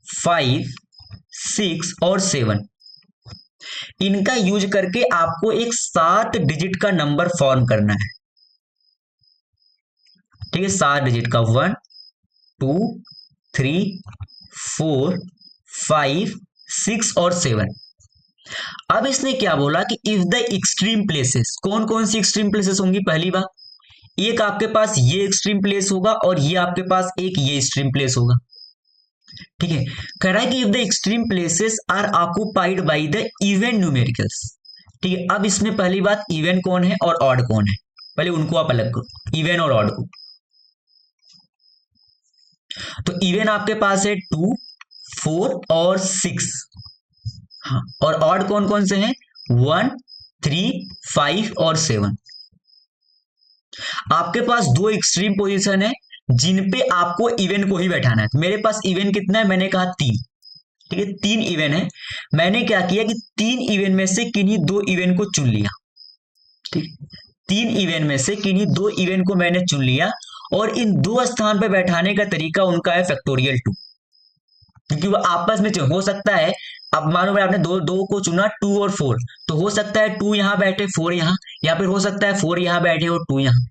5 6 और 7, इनका यूज करके आपको एक 7 डिजिट का नंबर फॉर्म करना है। ठीक है, 7 डिजिट का 1 2 3 4 5 6 और 7। अब इसने क्या बोला कि इफ द एक्सट्रीम प्लेसेस, कौन कौन सी एक्सट्रीम प्लेसेस होंगी, पहली बात एक आपके पास ये एक्सट्रीम प्लेस होगा और ये आपके पास एक ये एक्सट्रीम प्लेस होगा। ठीक है, कह रहा है कि if the extreme places are occupied by the even numericals. ठीक है, अब इसमें पहली बात इवन कौन है और ऑड कौन है, पहले उनको आप अलग करो, इवन और ऑड को। तो इवन आपके पास है 2 4 और 6, हाँ, और ऑड कौन कौन से हैं, 1 3 5 और 7। आपके पास दो एक्सट्रीम पोजीशन है जिन पे आपको इवन को ही बैठाना है। तो मेरे पास इवन कितना है, मैंने कहा 3। ठीक है, 3 इवन है, मैंने क्या किया कि 3 इवन में से किन्हीं दो इवन को चुन लिया। ठीक, 3 इवन में से किन्हीं दो इवन को मैंने चुन लिया और इन दो स्थान पर बैठाने का तरीका उनका है फैक्टोरियल 2, क्योंकि वो आपस में हो सकता है, अब मानो भाई आपने दो को चुना 2 और 4, तो हो सकता है 2 यहां बैठे 4 यहां, या फिर हो सकता है 4 यहां बैठे और 2 यहां।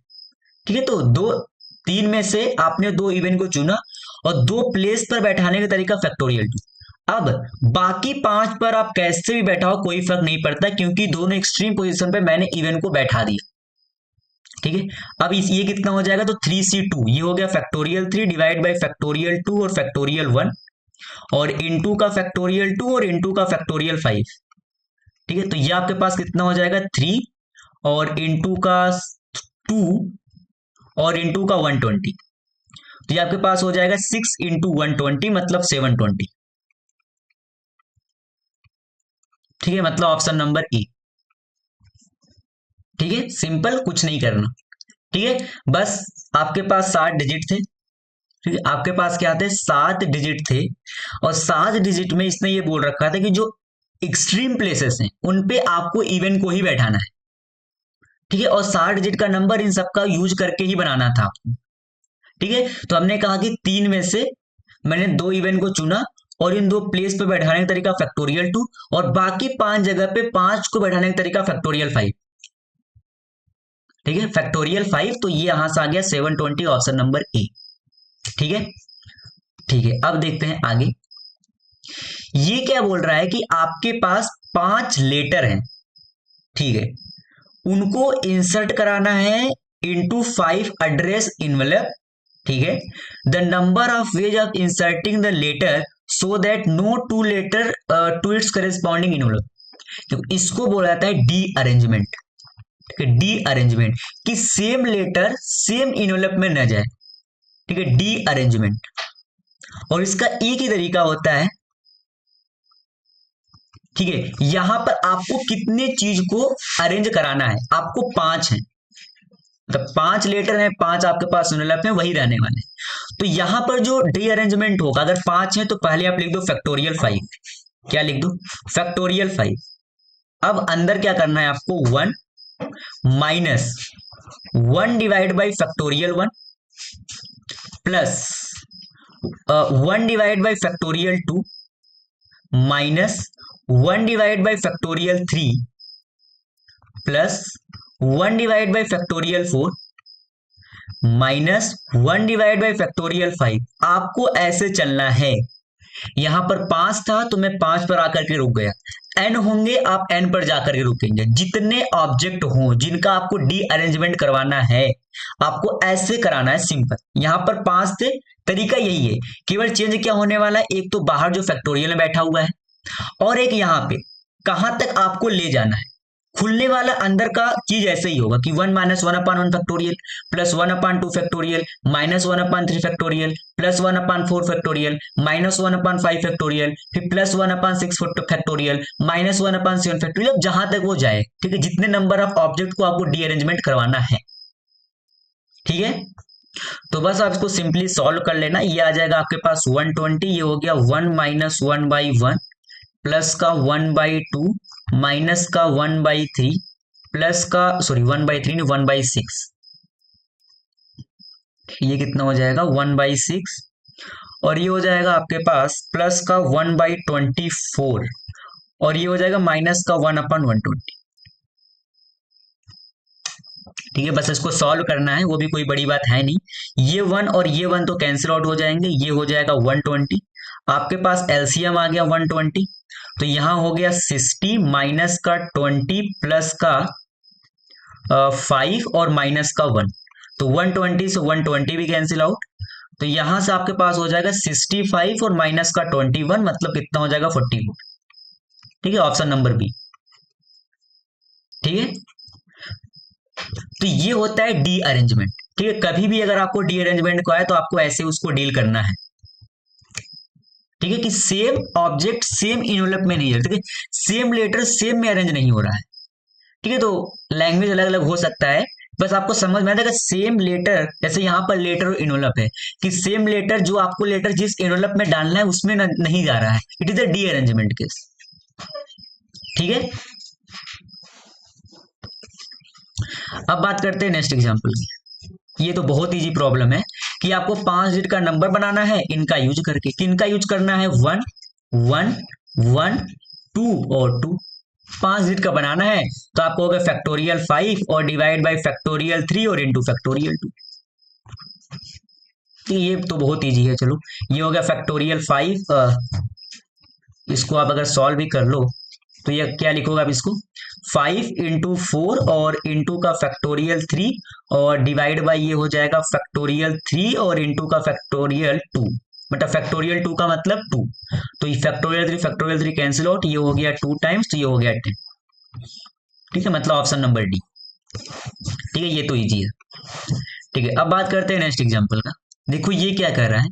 ठीक है, तो 3 में से आपने दो इवेंट को चुना और दो प्लेस पर बैठाने का तरीका फैक्टोरियल 2। अब बाकी 5 पर आप कैसे भी बैठाओ कोई फर्क नहीं पड़ता, क्योंकि दोनों एक्सट्रीम पोजीशन पे मैंने इवेंट को बैठा दिया। ठीक है, अब ये कितना हो जाएगा, तो 3C2 ये हो गया फैक्टोरियल 3 डिवाइड बाई फैक्टोरियल 2 और फैक्टोरियल 1 और इनटू का फैक्टोरियल 2 और इनटू का फैक्टोरियल 5। ठीक है, तो ये आपके पास कितना हो जाएगा 3 और इनटू का 2 और इनटू का 120, तो ये आपके पास हो जाएगा 6 इंटू 120 मतलब 720। ठीक है, मतलब ऑप्शन नंबर ए। ठीक है, सिंपल, कुछ नहीं करना। ठीक है, बस आपके पास 7 डिजिट थे। ठीक है, आपके पास क्या थे, 7 डिजिट थे। और 7 डिजिट में इसने ये बोल रखा था कि जो एक्सट्रीम प्लेसेस हैं उन पे आपको इवन को ही बैठाना है। ठीक है, और 7 डिजिट का नंबर इन सबका यूज करके ही बनाना था आपको। ठीक है, तो हमने कहा कि 3 में से मैंने 2 इवेंट को चुना और इन 2 प्लेस पे बैठाने का तरीका फैक्टोरियल 2 और बाकी 5 जगह पे 5 को बैठाने का तरीका फैक्टोरियल 5। ठीक है, फैक्टोरियल 5, तो ये यहां से आ गया 720, ऑप्शन नंबर ए। ठीक है, ठीक है, अब देखते हैं आगे। ये क्या बोल रहा है कि आपके पास 5 लेटर हैं। ठीक है, उनको इंसर्ट कराना है इनटू 5 एड्रेस इनवेलप। ठीक है, the number of ways of inserting the letter so that no two letter to its corresponding envelope. तो इसको बोला जाता है डी अरेंजमेंट। ठीक है, डी अरेंजमेंट, कि सेम लेटर सेम इनवेलप में न जाए। ठीक है, डी अरेंजमेंट। और इसका एक ही तरीका होता है। ठीक है, यहां पर आपको कितने चीज को अरेंज कराना है, आपको 5 है, मतलब 5 लेटर हैं, 5 आपके पास इनवेलप में वही रहने वाले। तो यहां पर जो डी अरेंजमेंट होगा, अगर 5 है तो पहले आप लिख दो फैक्टोरियल 5। क्या लिख दो, फैक्टोरियल 5। अब अंदर क्या करना है आपको, 1 minus 1 divide by factorial 1 plus 1 divide by factorial 2 minus 1 divide by factorial 3 plus 1 divide by factorial 4 minus 1 divide by factorial 5। आपको ऐसे चलना है। यहां पर 5 था तो मैं 5 पर आकर के रुक गया। एन होंगे, आप एन पर जाकर के रुकेंगे। जितने ऑब्जेक्ट हों जिनका आपको डी अरेंजमेंट करवाना है, आपको ऐसे कराना है, सिंपल। यहां पर 5 थे, तरीका यही है, केवल चेंज क्या होने वाला है, एक तो बाहर जो फैक्टोरियल में बैठा हुआ है और एक यहां पे कहां तक आपको ले जाना है। खुलने वाला अंदर का चीज ऐसे ही होगा कि 1 minus 1/1 factorial plus 1/2 factorial minus 1/3 factorial plus 1/4 factorial minus 1/5 factorial फिर प्लस 1/6 फैक्टोरियल माइनस 1/7 फैक्टोरियल, जहां तक वो जाए। ठीक है, जितने नंबर ऑफ ऑब्जेक्ट को आपको रीअरेंजमेंट करवाना है। ठीक है, तो बस आप इसको सिंपली सॉल्व कर लेना। ये आ जाएगा आपके पास 120, ये हो गया 1 माइनस 1/1 प्लस का 1/2 माइनस का 1/3 प्लस का 1/3 नहीं 1/6। ये कितना हो जाएगा 1/6 और ये हो जाएगा आपके पास प्लस का 1/24 और ये हो जाएगा माइनस का 1/120। ठीक है, बस इसको सॉल्व करना है, वो भी कोई बड़ी बात है नहीं। ये 1 और ये 1 तो कैंसिल आउट हो जाएंगे, ये हो जाएगा 120। आपके पास एलसीएम आ गया 120, तो यहां हो गया 60 माइनस का 20 प्लस का 5 और माइनस का 1, तो 120 से 120 भी कैंसिल आउट। तो यहां से आपके पास हो जाएगा 65 और माइनस का 21, मतलब कितना हो जाएगा 44। ठीक है, ऑप्शन नंबर बी। ठीक है, तो ये होता है डी अरेंजमेंट। ठीक है, कभी भी अगर आपको डी अरेंजमेंट को आए तो आपको ऐसे उसको डील करना है। ठीक है, कि सेम ऑब्जेक्ट सेम इनवेलप में नहीं है। ठीक है, सेम लेटर सेम में अरेंज नहीं हो रहा है। ठीक है, तो लैंग्वेज अलग अलग हो सकता है, बस आपको समझ में आएगा। सेम लेटर, जैसे यहाँ पर लेटर और इनवेलप है, कि सेम लेटर जो आपको लेटर जिस इनवेलप में डालना है उसमें नहीं जा रहा है, it is a D arrangement case. ठीक है, अब बात करते हैं नेक्स्ट एग्जांपल की। ये तो बहुत इजी प्रॉब्लम है कि आपको 5 डिजिट का नंबर बनाना है इनका यूज करके। किनका यूज करना है, 1 1 1 2 और 2। 5 डिजिट का बनाना है तो आपको होगा फैक्टोरियल 5 और डिवाइड बाय फैक्टोरियल 3 और इनटू फैक्टोरियल 2। ये तो बहुत इजी है। चलो, ये हो गया फैक्टोरियल 5। इसको आप अगर सॉल्व भी कर लो तो ये क्या लिखोगे आप इसको, 5 इंटू 4 और इंटू का फैक्टोरियल 3 और डिवाइड बाय ये हो जाएगा फैक्टोरियल 3 और इंटू का फैक्टोरियल 2, मतलब फैक्टोरियल 2 का मतलब 2। तो ये फैक्टोरियल 3 कैंसिल आउट, ये हो गया 2 टाइम्स, तो ये हो गया 10। ठीक है, मतलब ऑप्शन नंबर डी। ठीक है, ये तो इजी है। ठीक है, अब बात करते हैं नेक्स्ट एग्जांपल का। देखो ये क्या कर रहा है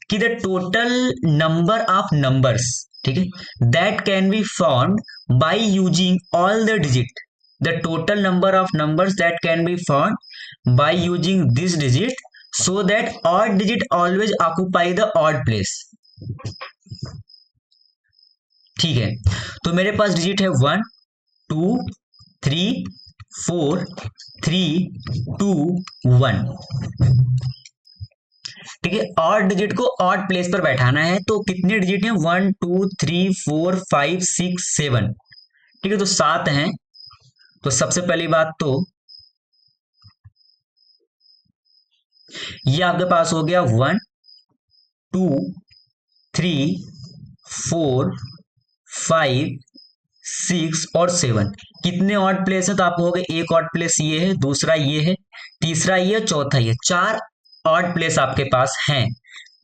कि the total number of numbers, ठीक है, that can be found by using all the digit, the total number of numbers that can be found by using this digit so that odd digit always occupy the odd place. ठीक है, तो मेरे पास digit है 1 2 3 4 3 2 1। ठीक है, odd digit को odd place पर बैठाना है, तो कितने डिजिट हैं? 1 2 3 4 5 6 7। ठीक है, तो 7 हैं। तो सबसे पहली बात तो ये आपके पास हो गया 1 2 3 4 5 6 और 7। कितने ऑड प्लेस है? तो आपको हो गए, एक ऑड प्लेस ये है, दूसरा ये है, तीसरा ये, चौथा ये, 4 ऑड प्लेस आपके पास हैं।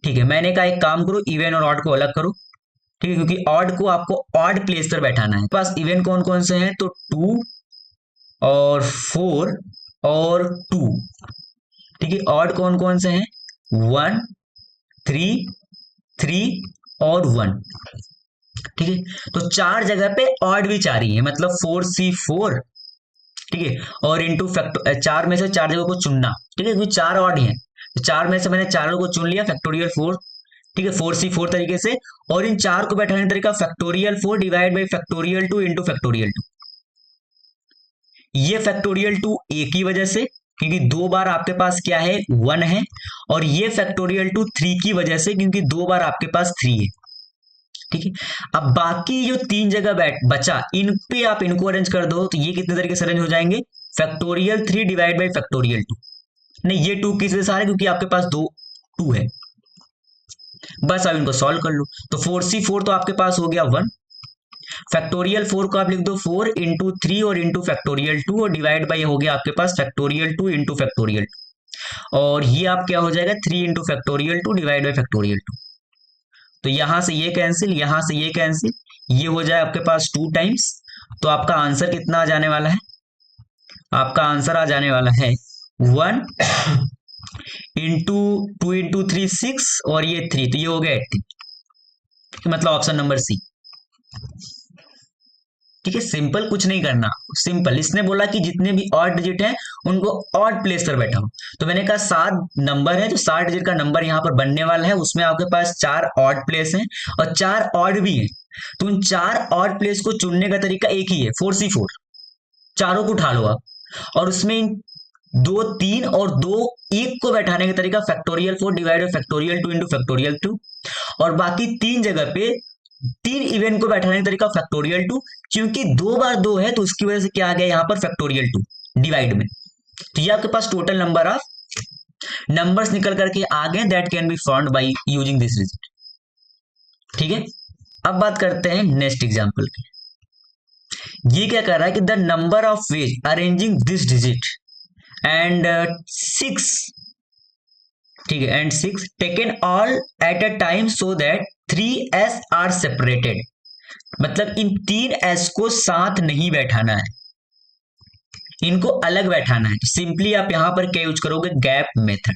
ठीक है, मैंने कहा एक काम करो, इवन और ऑड को अलग करो। ठीक है, क्योंकि ऑड को आपको ऑड प्लेस पर बैठाना है। पास इवन कौन कौन से हैं? तो 2 और 4 और 2। ठीक है, ऑड कौन कौन से हैं? 1 3 3 और 1। ठीक है, तो 4 जगह पे ऑड भी 4 ही है, मतलब 4C4। ठीक है, और इंटू फैक्टर 4 में से 4 जगह को चुनना। ठीक है, क्योंकि 4 ऑड ही है, तो 4 में से मैंने 4 को चुन लिया, फैक्टोरियल 4। ठीक है, 4C4 तरीके से। और इन 4 को बैठाने का तरीका factorial 4 divide by factorial 2 into factorial 2। ये फैक्टोरियल 2 एक ही वजह से, क्योंकि 2 बार आपके पास क्या है? 1 है। और ये फैक्टोरियल 2 3 की वजह से, क्योंकि 2 बार आपके पास 3 है। ठीक है, अब बाकी जो 3 जगह बचा, इन पे आप इनको अरेंज कर दो, तो ये कितने तरीके से अरेंज हो जाएंगे? Factorial 3 divide by factorial 2। नहीं, ये 2 किस वजह से आ रहा है? क्योंकि आपके पास 2 है। बस अब इनको सॉल्व कर लो। तो 4C4 तो आपके पास हो गया 1। फैक्टोरियल 4 को आप लिख दो 4 इंटू 3 और इंटू फैक्टोरियल 2, और डिवाइड बाई हो गया आपके पास फैक्टोरियल 2 इंटू फैक्टोरियल 2। और ये आप क्या हो जाएगा? 3 into factorial 2 divide by factorial 2। तो यहां से ये कैंसिल, यहां से ये कैंसिल, ये हो जाए आपके पास 2 टाइम्स। तो आपका आंसर कितना आ जाने वाला है? आपका आंसर आ जाने वाला है 1 इंटू 2 इंटू 3 6 और ये 3, तो ये हो गया 80। मतलब ऑप्शन नंबर सी। ठीक है, सिंपल, कुछ नहीं करना, सिंपल। इसने बोला कि जितने भी ऑड डिजिट हैं उनको ऑड प्लेस पर बैठाओ, तो मैंने कहा 7 नंबर है, तो 7 डिजिट का नंबर यहाँ पर बनने वाला है, उसमें आपके पास 4 ऑड प्लेस हैं और 4 ऑड भी हैं। तो उन 4 ऑड प्लेस को चुनने का तरीका एक ही है, 4C4। चारों को उठा लो आप, और उसमें 2 3 और 2 1 को बैठाने का तरीका factorial 4 divide by factorial 2 into factorial 2। और बाकी 3 जगह पे 3 इवेंट को बैठाने का तरीका फैक्टोरियल 2, क्योंकि 2 बार 2 है, तो उसकी वजह से क्या आ गया यहाँ पर? फैक्टोरियल 2 डिवाइड में। तो ये आपके पास टोटल नंबर ऑफ नंबर्स निकल करके आ गए, that can be found by using this digit. ठीक है, अब बात करते हैं नेक्स्ट एग्जांपल की। ये क्या कर रहा है कि the number of ways arranging this digit and 6, ठीक है, and 6 taken all at a time so that 3s are separated. मतलब इन 3s को साथ नहीं बैठाना है, इनको अलग बैठाना है। तो सिंपली आप यहां पर क्या यूज करोगे? Gap method.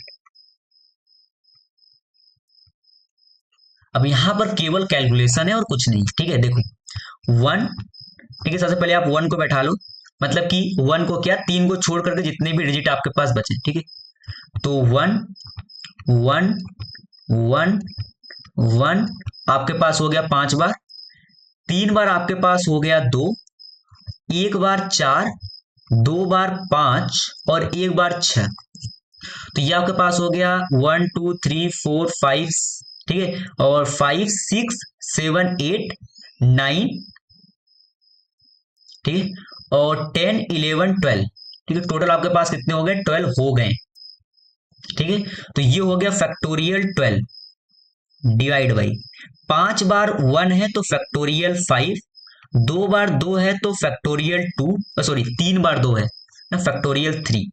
अब यहां पर केवल कैलकुलेशन है और कुछ नहीं। ठीक है, देखो 1, ठीक है, सबसे पहले आप 1 को बैठा लो, मतलब कि 1 को क्या, 3 को छोड़ करके जितने भी डिजिट आपके पास बचे। ठीक है, तो 1 1 1 1 आपके पास हो गया 5 बार, 3 बार आपके पास हो गया 2, 1 बार 4, 2 बार 5 और 1 बार 6। तो ये आपके पास हो गया 1 2 3 4 5, ठीक है, और 5 6 7 8 9, ठीक है, और 10 11 12। ठीक है, टोटल आपके पास कितने हो गए? 12 हो गए। ठीक है, तो ये हो गया फैक्टोरियल 12 डिवाइड बाई 5 बार 1 है तो फैक्टोरियल 5, 2 बार 2 है तो फैक्टोरियल 2, सॉरी 3 बार 2 है ना, फैक्टोरियल 3,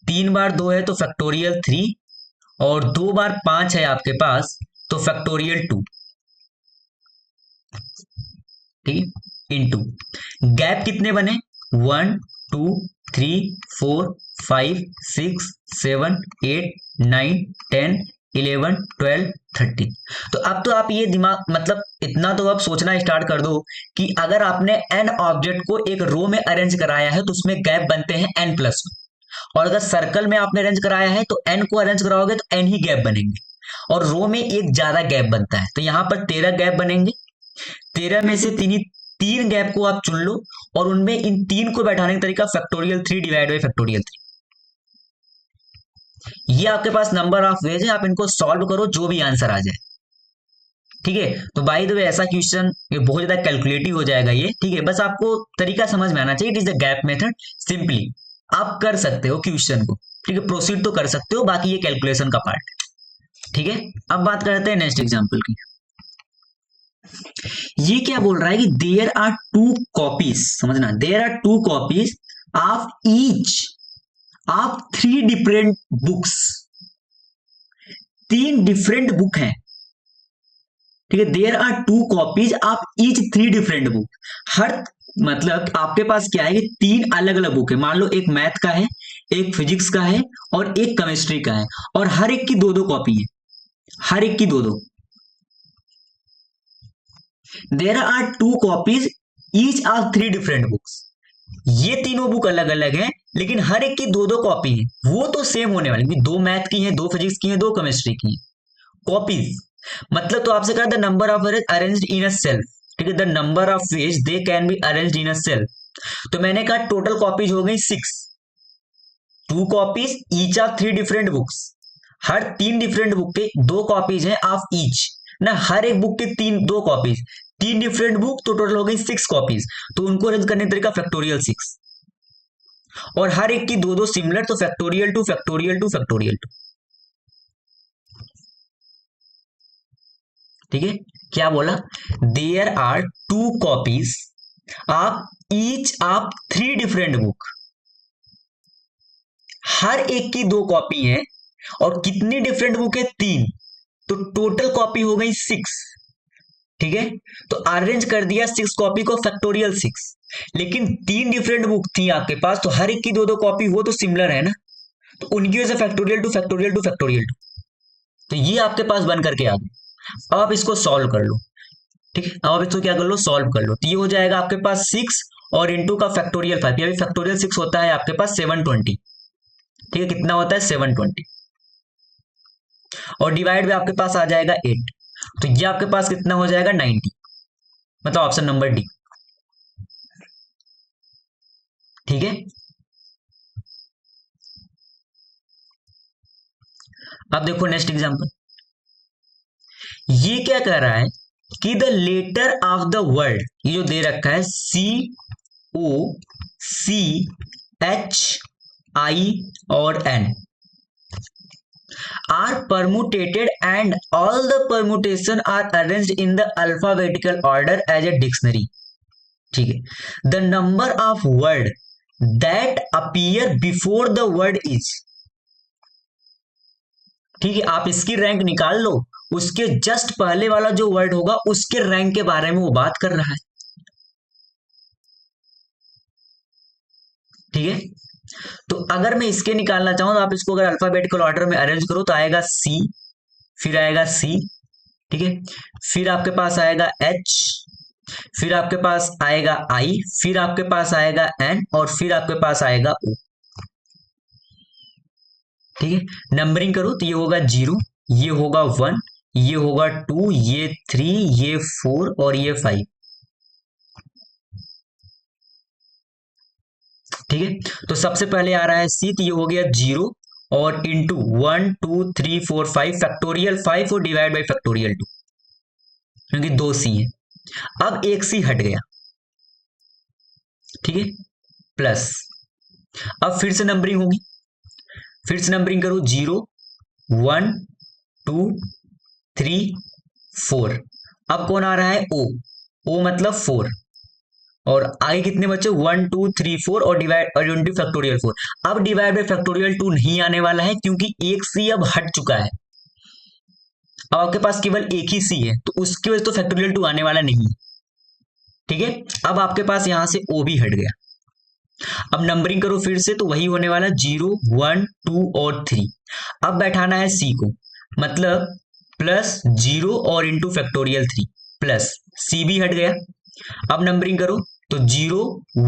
3 बार 2 है तो फैक्टोरियल 3, और 2 बार 5 है आपके पास तो फैक्टोरियल 2। ठीक है, इनटू गैप कितने बने? 1 2 3 4 5 6 7 8 9 10 11, 12, 13। तो अब तो आप ये दिमाग मतलब इतना तो अब सोचना स्टार्ट कर दो कि अगर आपने n ऑब्जेक्ट को एक रो में अरेंज कराया है तो उसमें गैप बनते हैं n+1, और अगर सर्कल में आपने अरेंज कराया है तो n को अरेंज कराओगे तो n ही गैप बनेंगे, और रो में एक ज्यादा गैप बनता है, तो यहाँ पर 13 गैप बनेंगे। 13 में से तीन गैप को आप चुन लो, और उनमें इन तीन को बैठाने का तरीका फैक्टोरियल 3 डिवाइड बाई फैक्टोरियल 3। ये आपके पास नंबर ऑफ वेज है, आप इनको सॉल्व करो जो भी आंसर आ जाए। ठीक है, तो बाय द वे ऐसा क्वेश्चन ये बहुत ज्यादा कैलकुलेटिव हो जाएगा ये। ठीक है, बस आपको तरीका समझ में आना चाहिए। It is the gap method. Simply आप कर सकते हो क्वेश्चन को, ठीक है, प्रोसीड तो कर सकते हो, बाकी ये कैलकुलेशन का पार्ट है। ठीक है, अब बात करते हैं नेक्स्ट एग्जाम्पल की। ये क्या बोल रहा है कि देयर आर 2 कॉपीज, समझना, there are 2 copies of each of 3 different books. 3 different book हैं, ठीक है। There are 2 copies of each 3 different book. हर मतलब आपके पास क्या है कि 3 अलग अलग बुक है। मान लो एक मैथ का है, एक फिजिक्स का है और एक केमिस्ट्री का है, और हर एक की 2-2 कॉपी है, हर एक की 2-2। There are 2 copies each of 3 different books. ये तीनों बुक अलग अलग हैं, लेकिन हर एक की 2-2 कॉपी है। वो तो सेम होने वाली, 2 मैथ की हैं, 2 फिजिक्स की हैं, 2 केमिस्ट्री की हैं। कॉपीज मतलब तो आपसे कहा the number of arranged in a cell, ठीक है, the number of ways they can be arranged in a cell. तो मैंने कहा टोटल कॉपीज हो गई 6। 2 copies each of 3 different books. हर 3 डिफरेंट बुक के 2 कॉपीज हैं ऑफ ईच ना, हर एक बुक के 2 कॉपीज, 3 डिफरेंट बुक, तो टोटल हो गई 6 कॉपीज। तो उनको अरेंज करने का तरीका फैक्टोरियल 6, और हर एक की 2-2 सिमिलर, तो फैक्टोरियल 2 फैक्टोरियल 2 फैक्टोरियल 2। ठीक है, क्या बोला, there are 2 copies of each of 3 different book. हर एक की 2 कॉपी है, और कितनी डिफरेंट बुक है, 3, तो टोटल कॉपी हो गई 6। ठीक है, तो अरेंज कर दिया 6 कॉपी को फैक्टोरियल 6, लेकिन 3 डिफरेंट बुक थी आपके पास, तो हर एक की 2-2 कॉपी, वो तो सिमिलर है ना, तो उनकी वजह से फैक्टोरियल 2 फैक्टोरियल 2 फैक्टोरियल 2। तो ये आपके पास बन करके आ गया। अब आप इसको सॉल्व कर लो। ठीक है, अब आप इसको क्या कर लो, सॉल्व कर लो। तो ये हो जाएगा आपके पास 6 और इंटू का फैक्टोरियल 5। अभी फैक्टोरियल 6 होता है आपके पास 720। ठीक है, कितना होता है 720, और डिवाइड में आपके पास आ जाएगा 8। तो ये आपके पास कितना हो जाएगा 90, मतलब ऑप्शन नंबर डी। ठीक है, अब देखो नेक्स्ट एग्जांपल। ये क्या कह रहा है कि the letter of the word, ये जो दे रखा है COCHI और N are permutated and all the permutation are arranged in the alphabetical order as a dictionary. ठीक है, the number of word that appear before the word is, ठीक है, आप इसकी रैंक निकाल लो, उसके जस्ट पहले वाला जो वर्ड होगा उसके रैंक के बारे में वो बात कर रहा है। ठीक है, तो अगर मैं इसके निकालना चाहूं तो आप इसको अगर अल्फाबेटिकल ऑर्डर में अरेंज करो तो आएगा C, फिर आएगा C, ठीक है, फिर आपके पास आएगा H, फिर आपके पास आएगा I, फिर आपके पास आएगा N, और फिर आपके पास आएगा O। ठीक है, नंबरिंग करो तो ये होगा 0, ये होगा 1, ये होगा 2, ये 3, ये 4 और ये 5। ठीक है, तो सबसे पहले आ रहा है C, तो ये हो गया 0 और इंटू 1 2 3 4 5 फैक्टोरियल 5 और डिवाइड बाई फैक्टोरियल 2, क्योंकि 2 C है। अब एक C हट गया। ठीक है, प्लस, अब फिर से नंबरिंग होगी, फिर से नंबरिंग करो 0 1 2 3 4। अब कौन आ रहा है, O मतलब 4, और आगे कितने बच्चे 1 2 3 4 और डिवाइड और इंटू फैक्टोरियल 4। अब डिवाइड बाय फैक्टोरियल 2 नहीं आने वाला है, क्योंकि एक C अब हट चुका है। अब आपके पास केवल एक ही C है, तो उसकी वजह से तो फैक्टोरियल 2 आने वाला नहीं है। ठीक है, अब आपके पास यहां से O भी हट गया। अब नंबरिंग करो फिर से, तो वही होने वाला 0 1 2 और 3। अब बैठाना है C को, मतलब प्लस 0 और इंटू फैक्टोरियल 3 प्लस सी भी हट गया। अब नंबरिंग करो तो 0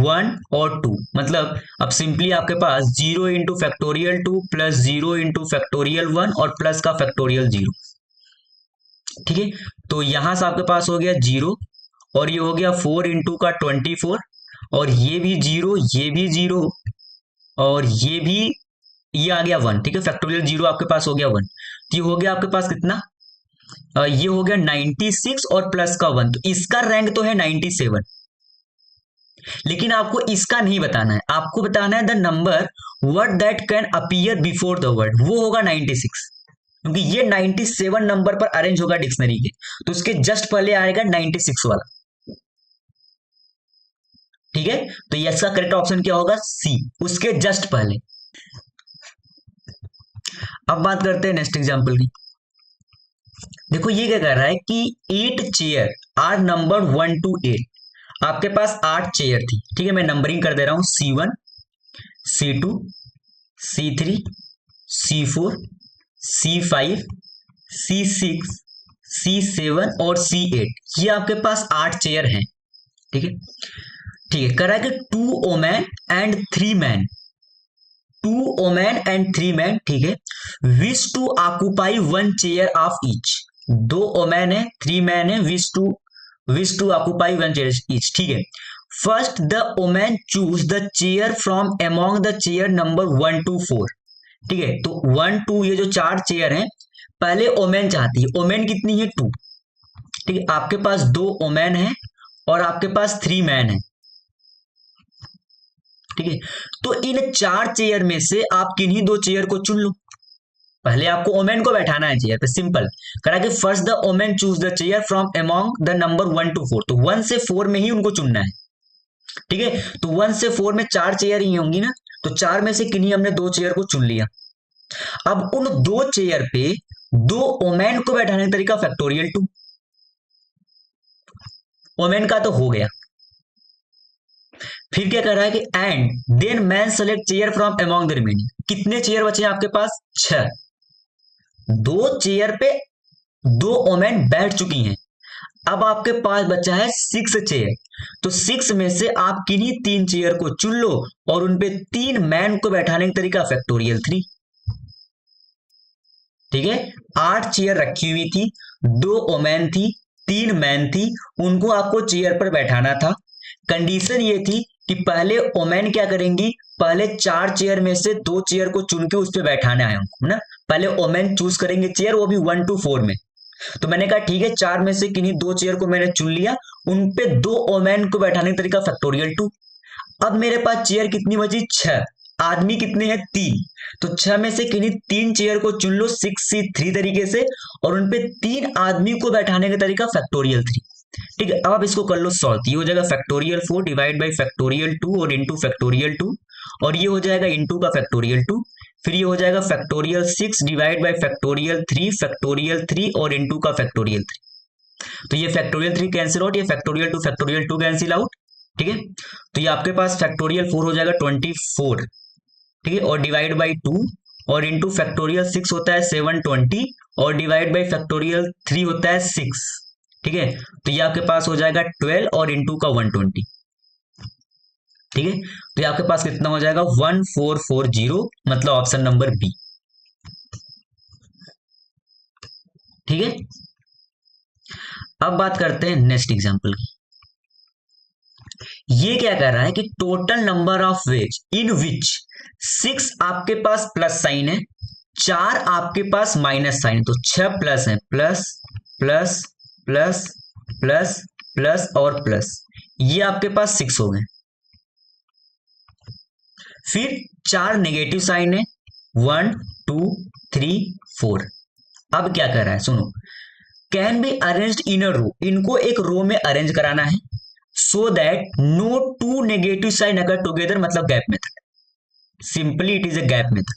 1 और 2, मतलब अब सिंपली आपके पास 0 into factorial 2 plus 0 into factorial 1 और प्लस का फैक्टोरियल 0। ठीक है, तो यहां से आपके पास हो गया 0 और ये हो गया 4 इंटू का 24 और ये भी 0, ये भी 0 और ये भी, ये आ गया 1। ठीक है, फैक्टोरियल 0 आपके पास हो गया 1, तो ये हो गया आपके पास कितना, ये हो गया 96 और प्लस का 1, तो इसका रैंक तो है 97। लेकिन आपको इसका नहीं बताना है, आपको बताना है the number word that can appear before the word, वो होगा 96, क्योंकि ये 97 नंबर पर अरेंज होगा डिक्शनरी के, तो उसके जस्ट पहले आएगा 96 वाला। ठीक है, तो इसका करेक्ट ऑप्शन क्या होगा, सी, उसके जस्ट पहले। अब बात करते हैं नेक्स्ट एग्जांपल की। देखो ये क्या कर रहा है कि 8 चेयर आर नंबर 1 to 8, आपके पास 8 चेयर थी। ठीक है, मैं नंबरिंग कर दे रहा हूं, C1 C2 C3 C4 C5 C6 C7 और C8, ये आपके पास 8 चेयर हैं। ठीक है, ठीक है, कर रहा है कि 2 woman and 3 man, 2 woman and 3 man, ठीक है, wish to occupy 1 chair of each, 2 woman है 3 मैन है, wish to occupy 1 chair each. ठीक है, first the woman choose the chair from among the chair number 1 to 4। ठीक है, तो 1 2 ये जो 4 चेयर हैं, पहले ओमैन चाहती है, ओमैन कितनी है 2। ठीक है, आपके पास 2 ओमैन है और आपके पास 3 मैन है। ठीक है, तो इन 4 चेयर में से आप किन्हीं 2 चेयर को चुन लो। पहले आपको ओमेन को बैठाना है चेयर पे, सिंपल करा कि first the woman choose the chair from among the number 1 to 4, तो 1 से 4 में ही उनको चुनना है। ठीक है, तो 1 से 4 में 4 चेयर ही होंगी ना, तो 4 में से किन्हीं हमने 2 चेयर को चुन लिया। अब उन 2 चेयर पे 2 ओमेन को बैठाने का तरीका फैक्टोरियल 2, ओमेन का तो हो गया। फिर क्या कर रहा है कि and then man select chair from among the remaining, कितने चेयर बचे हैं आपके पास, 6। 2 चेयर पे 2 ओमेन बैठ चुकी हैं, अब आपके पास बचा है 6 चेयर, तो 6 में से आप किन्हीं 3 चेयर को चुन लो और उनपे 3 मैन को बैठाने का तरीका फैक्टोरियल 3। ठीक है, 8 चेयर रखी हुई थी, 2 ओमेन थी, 3 मैन थी, उनको आपको चेयर पर बैठाना था। कंडीशन ये थी कि पहले ओमेन क्या करेंगी, पहले 4 चेयर में से 2 चेयर को चुन के उस पर बैठाना है उनको ना, पहले ओमेन चूज करेंगे चेयर, वो भी 1 to 4 में। तो मैंने कहा ठीक है, 4 में से किन्हीं 2 चेयर को मैंने चुन लिया, उन पे 2 ओमेन को बैठाने का तरीका फैक्टोरियल 2। अब मेरे पास चेयर कितनी बची, 6, आदमी कितने हैं 3, तो 6 में से किन्हीं 3 चेयर को चुन लो 6C3 तरीके से और उनपे 3 आदमी को बैठाने का तरीका फैक्टोरियल 3। ठीक है, अब आप इसको कर लो सॉल्व, ये हो जाएगा फैक्टोरियल 4 डिवाइड बाई फैक्टोरियल 2 और इंटू फैक्टोरियल 2, और ये हो जाएगा इंटू का फैक्टोरियल 2, फिर ये हो जाएगा फैक्टोरियल 6 डिवाइड बाई फैक्टोरियल 3 और इंटू का फैक्टोरियल 3। तो ये फैक्टोरियल 3 कैंसिल आउट, ये फैक्टोरियल 2 कैंसिल आउट। ठीक है, तो ये आपके पास फैक्टोरियल 4 हो जाएगा 24। ठीक है, और डिवाइड बाई 2 और इंटू फैक्टोरियल 6 होता है 720 और डिवाइड बाई फैक्टोरियल 3 होता है 6। ठीक है, तो ये आपके पास हो जाएगा 12 और इंटू का 120। ठीक है, तो ये आपके पास कितना हो जाएगा 1440, मतलब ऑप्शन नंबर बी। ठीक है, अब बात करते हैं नेक्स्ट एग्जांपल की। ये क्या कर रहा है कि total number of ways in which 6 आपके पास प्लस साइन है, 4 आपके पास माइनस साइन, तो 6 प्लस है, plus plus plus plus plus और प्लस, ये आपके पास 6 हो गए। फिर 4 नेगेटिव साइन है, 1 2 3 4। अब क्या कर रहा है, सुनो, can be arranged in a row, इनको एक रो में अरेंज कराना है, so that no 2 negative sign अगर टुगेदर, मतलब gap method, simply it is a gap method.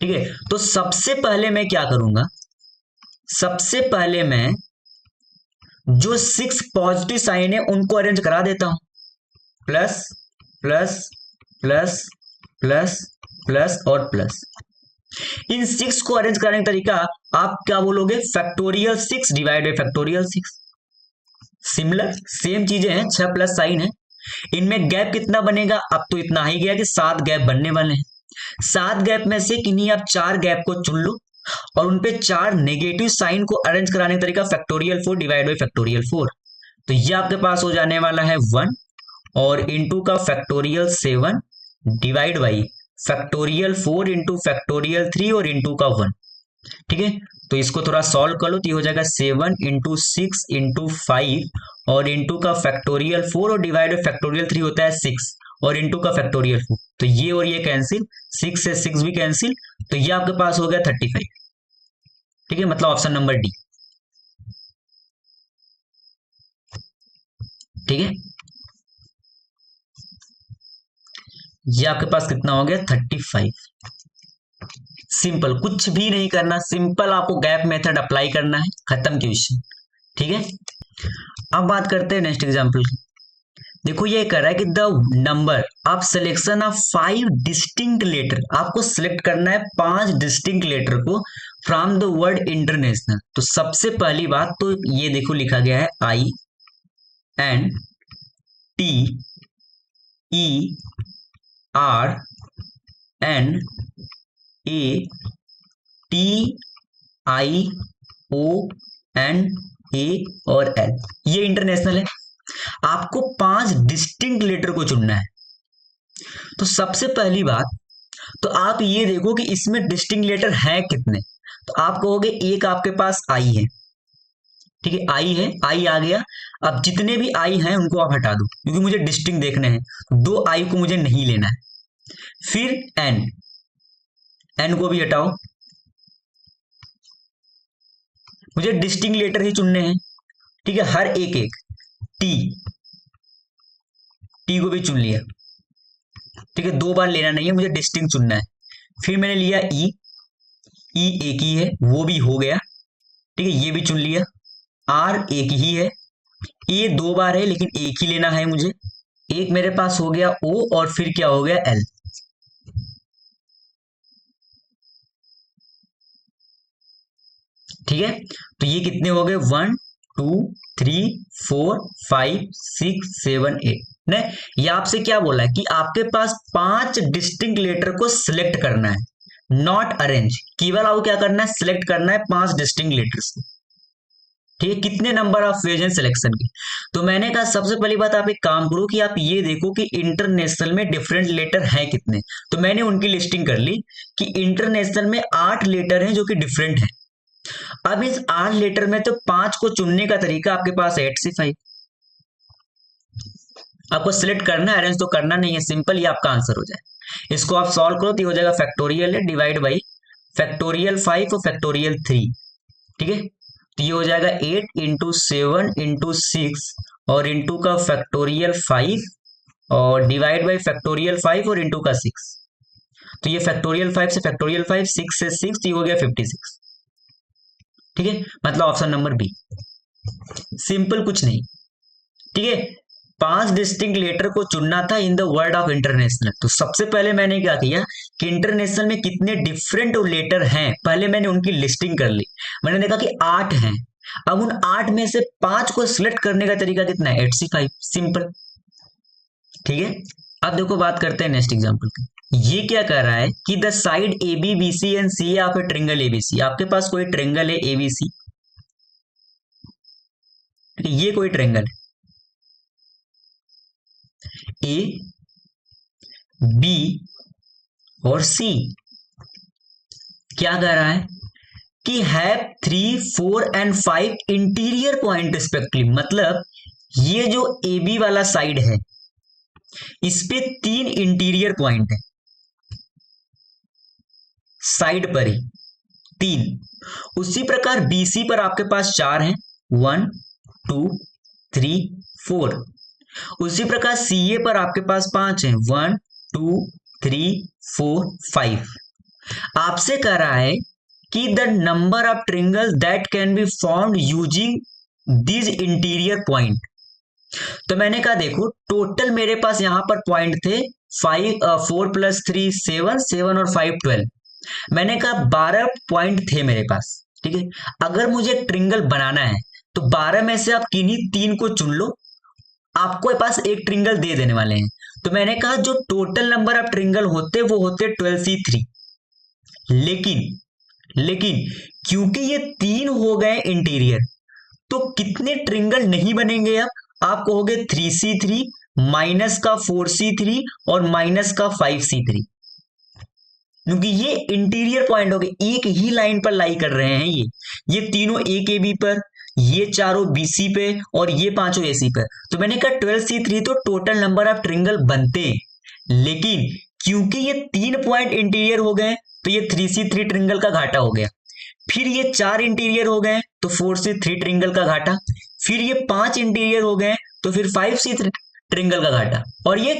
ठीक है, तो सबसे पहले मैं क्या करूंगा, सबसे पहले मैं जो 6 पॉजिटिव साइन है उनको अरेंज करा देता हूं, plus plus plus plus plus और प्लस। इन 6 को अरेंज कराने का तरीका आप क्या बोलोगे, factorial 6 divide by factorial 6। Similar same चीजें हैं, 6 प्लस साइन है। इनमें गैप कितना बनेगा, अब तो इतना ही गया कि 7 गैप बनने वाले हैं। 7 गैप में से किन्हीं आप 4 गैप को चुन लो और उनपे 4 नेगेटिव साइन को अरेंज कराने का तरीका फैक्टोरियल 4 डिवाइड बाई फैक्टोरियल 4। तो ये आपके पास हो जाने वाला है 1 और इंटू का factorial 7 divide by factorial 4 into factorial 3 और इंटू का 1। ठीक है, तो इसको थोड़ा सॉल्व कर लो तो ये हो जाएगा 7 इंटू 6 इंटू 5 और इंटू का फैक्टोरियल 4 और डिवाइड बाई फैक्टोरियल 3 होता है 6 और इंटू का फैक्टोरियल 4। तो ये और ये कैंसिल, 6 से 6 भी कैंसिल, तो ये आपके पास हो गया 35। ठीक है, मतलब ऑप्शन नंबर डी। ठीक है, ये आपके पास कितना हो गया 35। सिंपल, कुछ भी नहीं करना, सिंपल आपको गैप मेथड अप्लाई करना है, खत्म क्वेश्चन। ठीक है, अब बात करते हैं नेक्स्ट एग्जांपल की। देखो ये कह रहा है कि the number of selection of 5 distinct letter, आपको सिलेक्ट करना है 5 डिस्टिंक्ट लेटर को फ्रॉम द वर्ड इंटरनेशनल। तो सबसे पहली बात तो ये देखो लिखा गया है I N T E R N A T I O N A और एल, ये इंटरनेशनल है। आपको 5 डिस्टिंक्ट लेटर को चुनना है। तो सबसे पहली बात तो आप ये देखो कि इसमें डिस्टिंक्ट लेटर है कितने। तो आप कहोगे एक आपके पास आई है, ठीक है, आई है, आई आ गया। अब जितने भी आई हैं उनको आप हटा दो क्योंकि मुझे डिस्टिंक्ट देखने हैं, 2 आई को मुझे नहीं लेना है। फिर एन, एन को भी हटाओ, मुझे डिस्टिंक्ट लेटर ही चुनने हैं। ठीक है, हर एक एक, टी, टी को भी चुन लिया। ठीक है, 2 बार लेना नहीं है, मुझे डिस्टिंक्ट चुनना है। फिर मैंने लिया ई, ई एक ही है, वो भी हो गया। ठीक है, ये भी चुन लिया। आर एक ही है, ए 2 बार है लेकिन एक ही लेना है मुझे। एक मेरे पास हो गया ओ और फिर क्या हो गया एल। ठीक है, तो ये कितने हो गए 1 2 3 4 5 6 7 8 ने। ये आपसे क्या बोला है कि आपके पास 5 डिस्टिंक्ट लेटर को सिलेक्ट करना है, नॉट अरेंज। केवल आपको क्या करना है, सिलेक्ट करना है 5 डिस्टिंक्ट लेटर्स को। ठीक है, कितने नंबर ऑफ वेज हैं सिलेक्शन की। तो मैंने कहा सबसे पहली बात आप एक काम करो कि आप ये देखो कि इंटरनेशनल में डिफरेंट लेटर हैं कितने। तो मैंने उनकी लिस्टिंग कर ली कि इंटरनेशनल में 8 लेटर हैं जो कि डिफरेंट हैं। अब इस 8 लेटर में तो 5 को चुनने का तरीका आपके पास है 8 से 5। आपको सिलेक्ट करना है, अरेंज तो करना नहीं है, सिंपल ये आपका आंसर हो जाए। इसको आप सॉल्व करो तो ये हो जाएगा फैक्टोरियल है डिवाइड बाई फैक्टोरियल 5 और फैक्टोरियल 3। ठीक है, तो ये हो जाएगा 8 इंटू 7 इंटू 6 और इंटू का फैक्टोरियल 5 और डिवाइड बाई फैक्टोरियल 5 और इंटू का 6। तो ये फैक्टोरियल 5 से फैक्टोरियल 5, 6 से 6, तो ये हो गया 56। ठीक है, मतलब ऑप्शन नंबर बी। सिंपल, कुछ नहीं। ठीक है, 5 डिस्टिंक्ट लेटर को चुनना था in the word of international. तो सबसे पहले मैंने क्या किया कि इंटरनेशनल में कितने डिफरेंट लेटर हैं, पहले मैंने उनकी लिस्टिंग कर ली। मैंने देखा कि 8 हैं। अब उन 8 में से 5 को सिलेक्ट करने का तरीका कितना है 8 से 5, सिंपल। ठीक है, अब देखो बात करते हैं नेक्स्ट एग्जांपल की। ये क्या कह रहा है कि the side A B B C and C of a triangle ABC. आपके पास कोई ट्रिंगल है एबीसी, ये कोई ट्रिंगल है ए बी और सी। क्या कह रहा है कि have 3 4 and 5 interior point respectively. मतलब ये जो ए बी वाला साइड है इस पे 3 इंटीरियर पॉइंट है, साइड पर ही 3। उसी प्रकार बीसी पर आपके पास 4 हैं, 1 2 3 4। उसी प्रकार सीए पर आपके पास 5 हैं, 1 2 3 4 5। आपसे कह रहा है कि the number of triangle that can be formed using this interior point. तो मैंने कहा देखो टोटल मेरे पास यहां पर पॉइंट थे 4 + 3 7, 7 और 5 12। मैंने कहा 12 पॉइंट थे मेरे पास, ठीक है। अगर मुझे ट्रिंगल बनाना है तो 12 में से आप किन्हीं 3 को चुन लो, आपको पास एक ट्रिंगल दे देने वाले हैं। तो मैंने कहा जो टोटल नंबर ऑफ ट्रिंगल होते वो होते 12C3। लेकिन लेकिन क्योंकि ये 3 हो गए इंटीरियर, तो कितने ट्रिंगल नहीं बनेंगे? अब आप कहोगे 3C3 माइनस का 4C3 और माइनस का 5C3, क्योंकि ये इंटीरियर पॉइंट हो गए, एक ही लाइन पर लाई कर रहे हैं। ये तीनों ए के बी पर, ये चारों बीसी पे और ये पांचों एसी पर। तो मैंने कहा 12C3 तो टोटल नंबर ऑफ ट्रिंगल बनते, लेकिन क्योंकि ये 3 पॉइंट इंटीरियर हो गए तो ये 3C3 ट्रिंगल का घाटा हो गया। फिर ये 4 इंटीरियर हो गए तो 4C3 ट्रिंगल का घाटा। फिर ये 5 इंटीरियर हो गए तो फिर 5C3 ट्रिंगल का घाटा। और ये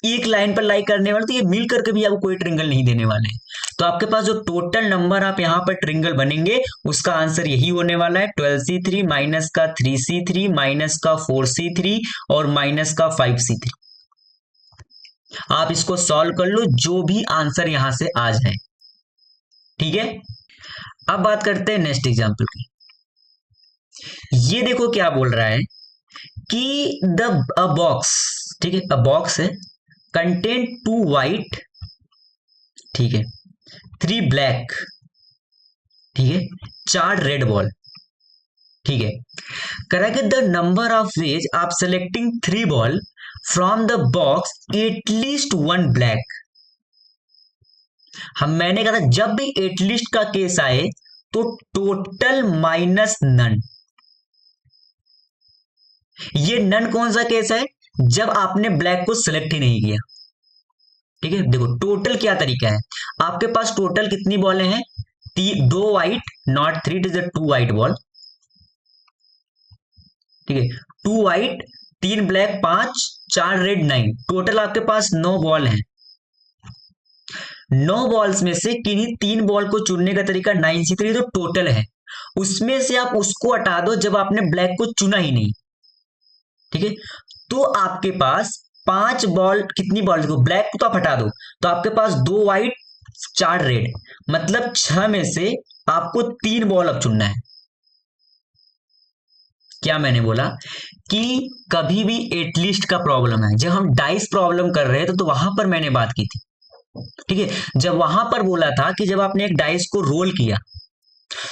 एक लाइन पर लाई करने वाले, तो ये मिल करके भी आपको कोई ट्रिंगल नहीं देने वाले हैं। तो आपके पास जो टोटल नंबर आप यहाँ पर ट्रिंगल बनेंगे उसका आंसर यही होने वाला है, 12C3 माइनस का 3C3 माइनस का 4C3 और माइनस का 5C3। आप इसको सॉल्व कर लो, जो भी आंसर यहां से आ जाए, ठीक है। अब बात करते हैं नेक्स्ट एग्जाम्पल की। ये देखो क्या बोल रहा है कि अ बॉक्स, ठीक है, अ बॉक्स है, कंटेन 2 वाइट, ठीक है, 3 ब्लैक, ठीक है, 4 रेड बॉल, ठीक है। Correct the number of ways आप selecting 3 ball from the box at least 1 black. मैंने कहा था जब भी एटलीस्ट का केस आए तो टोटल माइनस नन। ये नन कौन सा केस है? जब आपने ब्लैक को सिलेक्ट ही नहीं किया, ठीक है। देखो टोटल क्या तरीका है, आपके पास टोटल कितनी बॉलें हैं? 2 white, not 3, it is 2 white ball, ठीक है। 2 वाइट, 3 ब्लैक, 5, 4 रेड, 9, टोटल आपके पास 9 बॉल हैं। 9 बॉल्स में से किन्हीं 3 बॉल को चुनने का तरीका 9C3 तो टोटल है, उसमें से आप उसको हटा दो जब आपने ब्लैक को चुना ही नहीं, ठीक है। तो आपके पास 5 बॉल, कितनी बॉल देखो, ब्लैक को तो आप हटा दो, तो आपके पास 2 वाइट 4 रेड, मतलब 6 में से आपको 3 बॉल अब चुनना है। क्या मैंने बोला कि कभी भी एटलीस्ट का प्रॉब्लम है, जब हम डाइस प्रॉब्लम कर रहे थे तो वहां पर मैंने बात की थी, ठीक है। जब वहां पर बोला था कि जब आपने एक डाइस को रोल किया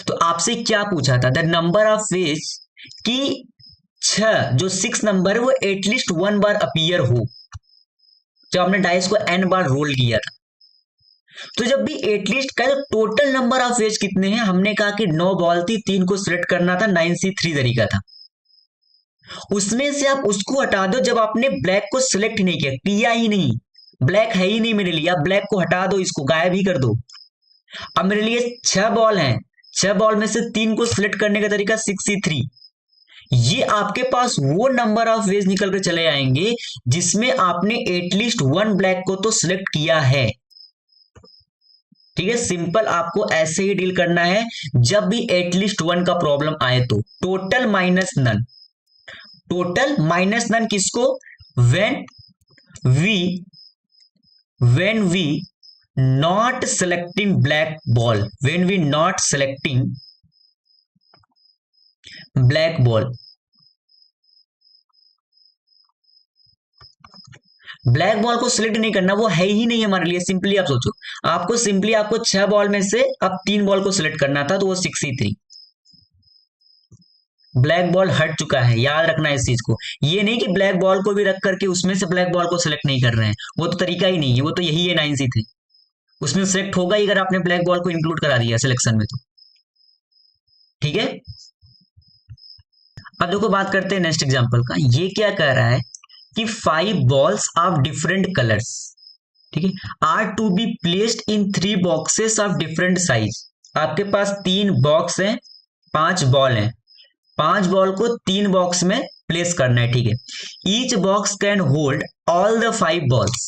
तो आपसे क्या पूछा था, द नंबर ऑफ वेज कि 6 जो 6 नंबर है वो एटलीस्ट 1 बार अपीयर हो, जब आपने डाइस को n बार रोल किया था। तो जब भी एटलीस्ट का, तो टोटल नंबर ऑफ वेज कितने हैं? हमने कहा कि 9 बॉल थी, 3 को सिलेक्ट करना था, 9C3 तरीका था। उसमें से आप उसको हटा दो जब आपने ब्लैक को सिलेक्ट नहीं किया ही नहीं, ब्लैक है ही नहीं मेरे लिए, आप ब्लैक को हटा दो, इसको गायब ही कर दो। अब मेरे लिए 6 बॉल हैं, 6 बॉल में से 3 को सिलेक्ट करने का तरीका 6C3। ये आपके पास वो नंबर ऑफ वेज निकल कर चले आएंगे जिसमें आपने एटलीस्ट 1 ब्लैक को तो सिलेक्ट किया है, ठीक है। सिंपल आपको ऐसे ही डील करना है जब भी एटलीस्ट 1 का प्रॉब्लम आए तो। Total minus none, total minus none किसको? When we not selecting black ball, when we not selecting black ball, black ball को सिलेक्ट नहीं करना, वो है ही नहीं हमारे लिए। सिंपली आप सोचो, आपको सिंपली आपको 6 बॉल में से अब 3 बॉल को सिलेक्ट करना था, तो वो 6C3, ब्लैक बॉल हट चुका है, याद रखना इस चीज को। ये नहीं कि ब्लैक बॉल को भी रख करके उसमें से ब्लैक बॉल को सिलेक्ट नहीं कर रहे हैं, वो तो तरीका ही नहीं है, वो तो यही है 9C3, उसमें सिलेक्ट होगा ही अगर आपने ब्लैक बॉल को इंक्लूड करा दिया सिलेक्शन में तो, ठीक है। अब देखो बात करते हैं नेक्स्ट एग्जांपल का। ये क्या कह रहा है कि 5 बॉल्स ऑफ डिफरेंट कलर्स, ठीक है, are to be placed in 3 boxes of different size. आपके पास 3 बॉक्स हैं, 5 बॉल हैं, 5 बॉल को 3 बॉक्स में प्लेस करना है, ठीक है। Each box can hold all the 5 balls,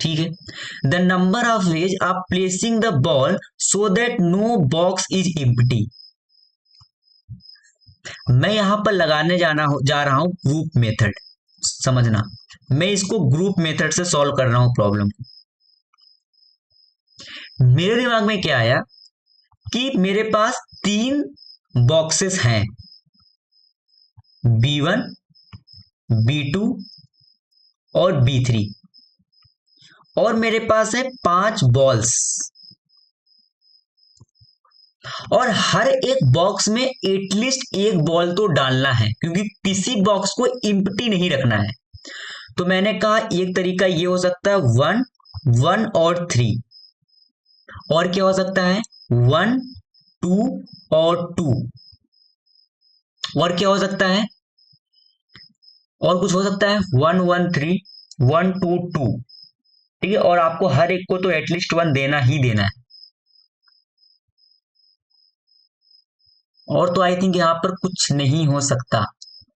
ठीक है। The number of ways of placing the ball so that no box is empty. मैं यहां पर लगाने जा रहा हूं ग्रुप मेथड, समझना, मैं इसको ग्रुप मेथड से सॉल्व कर रहा हूं प्रॉब्लम को। मेरे दिमाग में क्या आया कि मेरे पास 3 बॉक्सेस हैं, B1, B2 और B3, और मेरे पास है 5 बॉल्स, और हर एक बॉक्स में एटलीस्ट एक बॉल तो डालना है, क्योंकि किसी बॉक्स को एम्प्टी नहीं रखना है। तो मैंने कहा एक तरीका ये हो सकता है 1, 1 और 3, और क्या हो सकता है 1, 2 और 2, और क्या हो सकता है, और कुछ हो सकता है 1, 1, 3, 1, 2, 2, ठीक है। और आपको हर एक को तो एटलीस्ट 1 देना ही देना है। और तो आई थिंक यहाँ पर कुछ नहीं हो सकता,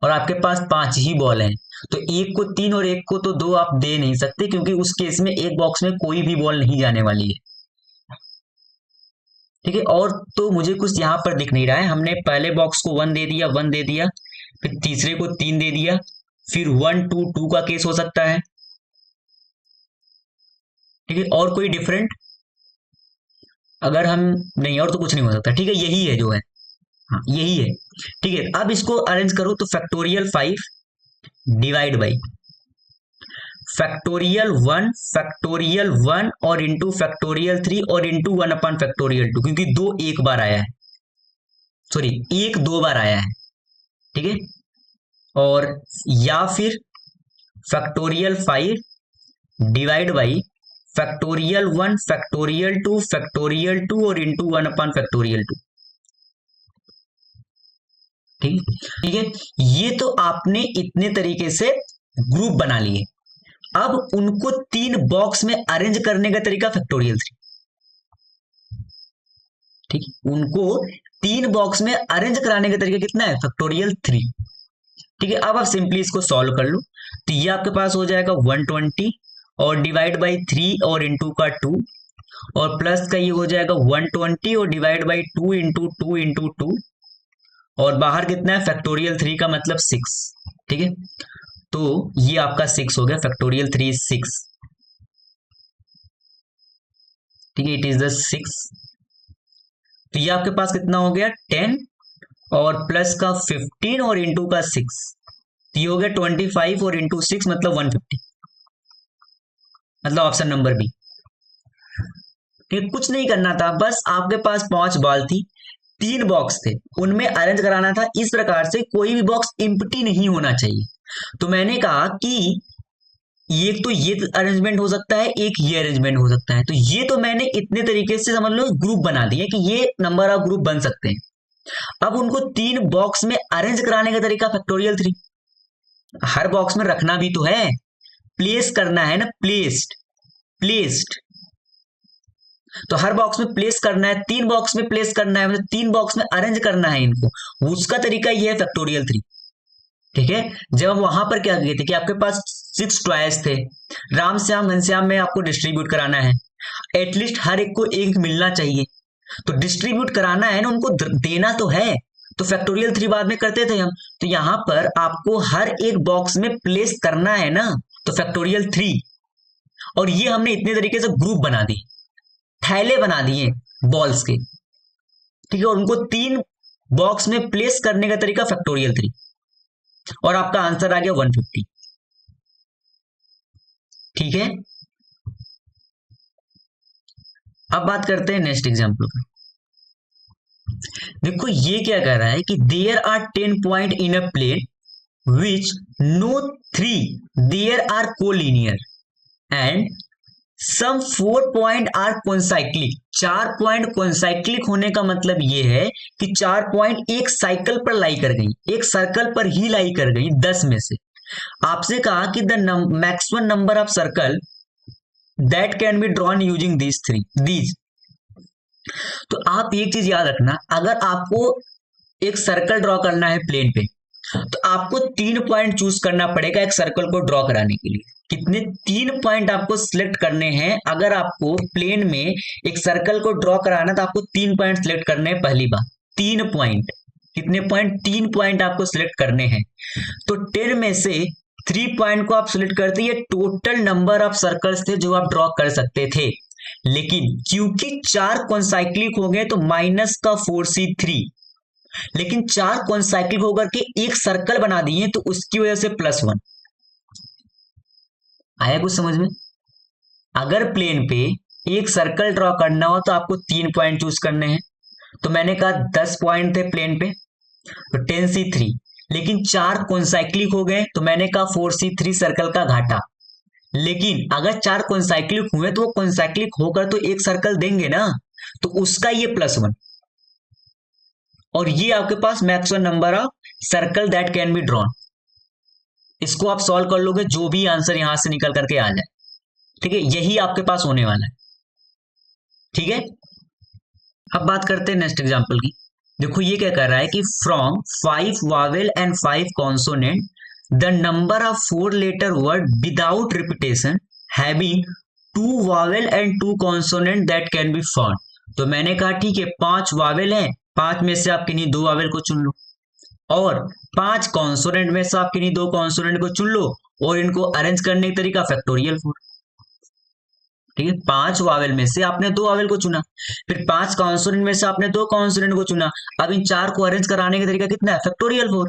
और आपके पास 5 ही बॉल हैं, तो एक को 3 और एक को तो 2 आप दे नहीं सकते, क्योंकि उस केस में एक बॉक्स में कोई भी बॉल नहीं जाने वाली है, ठीक है। और तो मुझे कुछ यहाँ पर दिख नहीं रहा है। हमने पहले बॉक्स को 1 दे दिया, 1 दे दिया, फिर तीसरे को 3 दे दिया, फिर 1, 2, 2 का केस हो सकता है, ठीक है। और कोई डिफरेंट अगर हम नहीं, और तो कुछ नहीं हो सकता, ठीक है, यही है जो है, हाँ यही है, ठीक है। अब इसको अरेंज करो तो फैक्टोरियल 5 डिवाइड बाई फैक्टोरियल 1 और इंटू फैक्टोरियल 3 और इंटू 1 अपॉन फैक्टोरियल 2, क्योंकि 2 एक बार आया है, सॉरी 1 2 बार आया है, ठीक है। और या फिर factorial 5 divide by factorial 1 factorial 2 और इंटू 1 अपॉन फैक्टोरियल 2, ठीक है। ये तो आपने इतने तरीके से ग्रुप बना लिए। अब उनको 3 बॉक्स में अरेंज करने का तरीका फैक्टोरियल 3, ठीक है। उनको 3 बॉक्स में अरेंज कराने का तरीका कितना है, फैक्टोरियल 3, ठीक है। अब आप सिंपली इसको सॉल्व कर लो, तो ये आपके पास हो जाएगा 120 और डिवाइड बाई 3 और इंटू का 2, और प्लस का ये हो जाएगा 120 और डिवाइड बाई 2 इंटू 2 इंटू 2, और बाहर कितना है फैक्टोरियल 3 का मतलब 6, ठीक है। तो ये आपका 6 हो गया, फैक्टोरियल 3 is 6, ठीक है, इट इज द 6। तो ये आपके पास कितना हो गया 10 और प्लस का 15 और इंटू का 6, तो ये हो गया 25 और इंटू 6 मतलब 150, मतलब ऑप्शन नंबर बी, ठीक है। कुछ नहीं करना था, बस आपके पास 5 बॉल थी, 3 बॉक्स थे, उनमें अरेंज कराना था इस प्रकार से कोई भी बॉक्स एम्प्टी नहीं होना चाहिए। तो मैंने कहा कि एक तो ये अरेंजमेंट हो सकता है, एक ये अरेंजमेंट हो सकता है, तो ये तो मैंने इतने तरीके से समझ लो ग्रुप बना दिए कि ये नंबर ऑफ ग्रुप बन सकते हैं। अब उनको 3 बॉक्स में अरेंज कराने का तरीका फैक्टोरियल 3, हर बॉक्स में रखना भी तो है, प्लेस करना है ना, प्लेस्ड, तो हर बॉक्स में प्लेस करना है, 3 बॉक्स में प्लेस करना है, मतलब 3 बॉक्स में अरेंज करना है इनको, उसका तरीका ये है फैक्टोरियल 3, ठीक है। जब हम वहां पर क्या किए थे कि आपके पास 6 टॉयज थे, राम श्याम घनश्याम में आपको डिस्ट्रीब्यूट कराना है, एटलीस्ट हर एक को एक मिलना चाहिए, तो डिस्ट्रीब्यूट कराना है ना, उनको देना तो है, तो फैक्टोरियल 3 बाद में करते थे हम, तो यहां पर आपको हर एक बॉक्स में प्लेस करना है ना, तो फैक्टोरियल 3, और ये हमने इतने तरीके से ग्रुप बना दिए, थैले बना दिए बॉल्स के, ठीक है, और उनको 3 बॉक्स में प्लेस करने का तरीका फैक्टोरियल 3, और आपका आंसर आ गया 150, ठीक है। अब बात करते हैं नेक्स्ट एग्जांपल पर। देखो ये क्या कह रहा है कि there are 10 point in a plane which no 3 there are collinear and some 4 point are concyclic. 4 point concyclic होने का मतलब ये है कि 4 पॉइंट एक साइकिल पर लाई कर गई, एक सर्कल पर ही लाई कर गई 10 में से। आपसे कहा कि the maximum number of circle that can be drawn using these. तो आप एक चीज याद रखना, अगर आपको एक सर्कल ड्रॉ करना है प्लेन पे, तो आपको 3 पॉइंट चूज करना पड़ेगा एक सर्कल को ड्रॉ कराने के लिए। कितने? 3 पॉइंट आपको सिलेक्ट करने हैं। अगर आपको प्लेन में एक सर्कल को ड्रॉ कराना तो आपको 3 पॉइंट सिलेक्ट करने हैं। पहली बात 3 पॉइंट, कितने पॉइंट? 3 पॉइंट आपको सिलेक्ट करने हैं। तो 10 में से 3 पॉइंट को आप सिलेक्ट करते, ये टोटल नंबर ऑफ सर्कल्स थे जो आप ड्रॉ कर सकते थे। लेकिन क्योंकि 4 कॉन्साइक्लिक हो गए तो माइनस का 4c3, लेकिन 4 कॉन्साइक्लिक होकर के एक सर्कल बना दिए तो उसकी वजह से +1। आया कुछ समझ में? अगर प्लेन पे एक सर्कल ड्रॉ करना हो तो आपको 3 पॉइंट चूज करने हैं। तो मैंने कहा 10 पॉइंट थे प्लेन पे तो 10c3, लेकिन 4 कॉन्साइक्लिक हो गए तो मैंने कहा 4c3 सर्कल का घाटा। लेकिन अगर 4 कॉन्साइक्लिक हुए तो वो कॉन्साइक्लिक होकर तो एक सर्कल देंगे ना, तो उसका ये +1। और ये आपके पास maximum number of circle that can be drawn. इसको आप सॉल्व कर लोगे, जो भी आंसर यहां से निकल करके आ जाए, ठीक है, यही आपके पास होने वाला है। ठीक है, अब बात करते हैं नेक्स्ट एग्जांपल की। देखो ये क्या कर रहा है कि from 5 vowel and 5 consonant the number of 4 letter word without repetition having 2 vowel and 2 consonant that can be found. तो मैंने कहा ठीक है 5 वावेल हैं, 5 में से आप किन्हीं 2 वावेल को चुन लो, और 5 कॉन्सोनेंट में से आप किन्हीं 2 कॉन्सोनेंट को चुन लो, और इनको अरेंज करने का तरीका फैक्टोरियल 4। ठीक है, 5 वावेल में से आपने 2 वावेल को चुना, फिर 5 कॉन्सोनेंट में से आपने 2 कॉन्सोनेंट को चुना। अब इन 4 को अरेंज कराने का तरीका कितना है? फैक्टोरियल 4।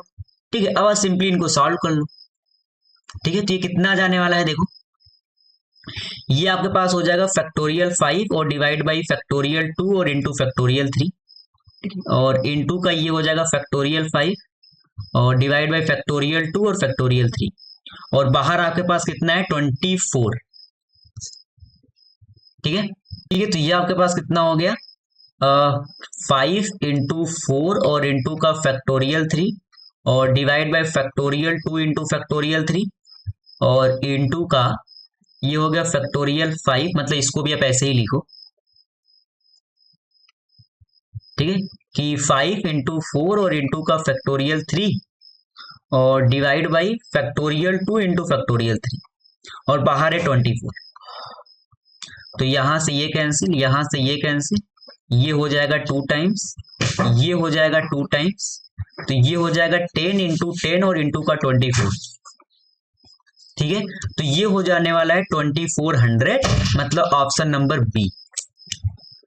ठीक है, अब आप सिंपली इनको सॉल्व कर लो। ठीक है, तो ये कितना जाने वाला है देखो, ये आपके पास हो जाएगा फैक्टोरियल 5 और डिवाइड बाई फैक्टोरियल 2 और इंटू फैक्टोरियल 3। और इंटू का ये हो जाएगा फैक्टोरियल 5 और डिवाइड बाई फैक्टोरियल 2 और फैक्टोरियल 3, और बाहर आपके पास कितना है 24। ठीक है, ठीक है, तो ये आपके पास कितना हो गया 5 इंटू 4 और इंटू का फैक्टोरियल 3 और divide by factorial 2 into factorial 3 और इंटू का ये हो गया फैक्टोरियल 5, मतलब इसको भी आप ऐसे ही लिखो। ठीक है, कि 5 इंटू 4 और इंटू का फैक्टोरियल 3 और divide by factorial 2 into factorial 3 और बाहर है 24। तो यहां से ये कैंसिल, यहां से ये कैंसिल, ये हो जाएगा 2 टाइम्स, ये हो जाएगा 2 टाइम्स, तो ये हो जाएगा 10 इंटू 10 और इंटू का 24। ठीक है, तो ये हो जाने वाला है 2400, मतलब ऑप्शन नंबर बी।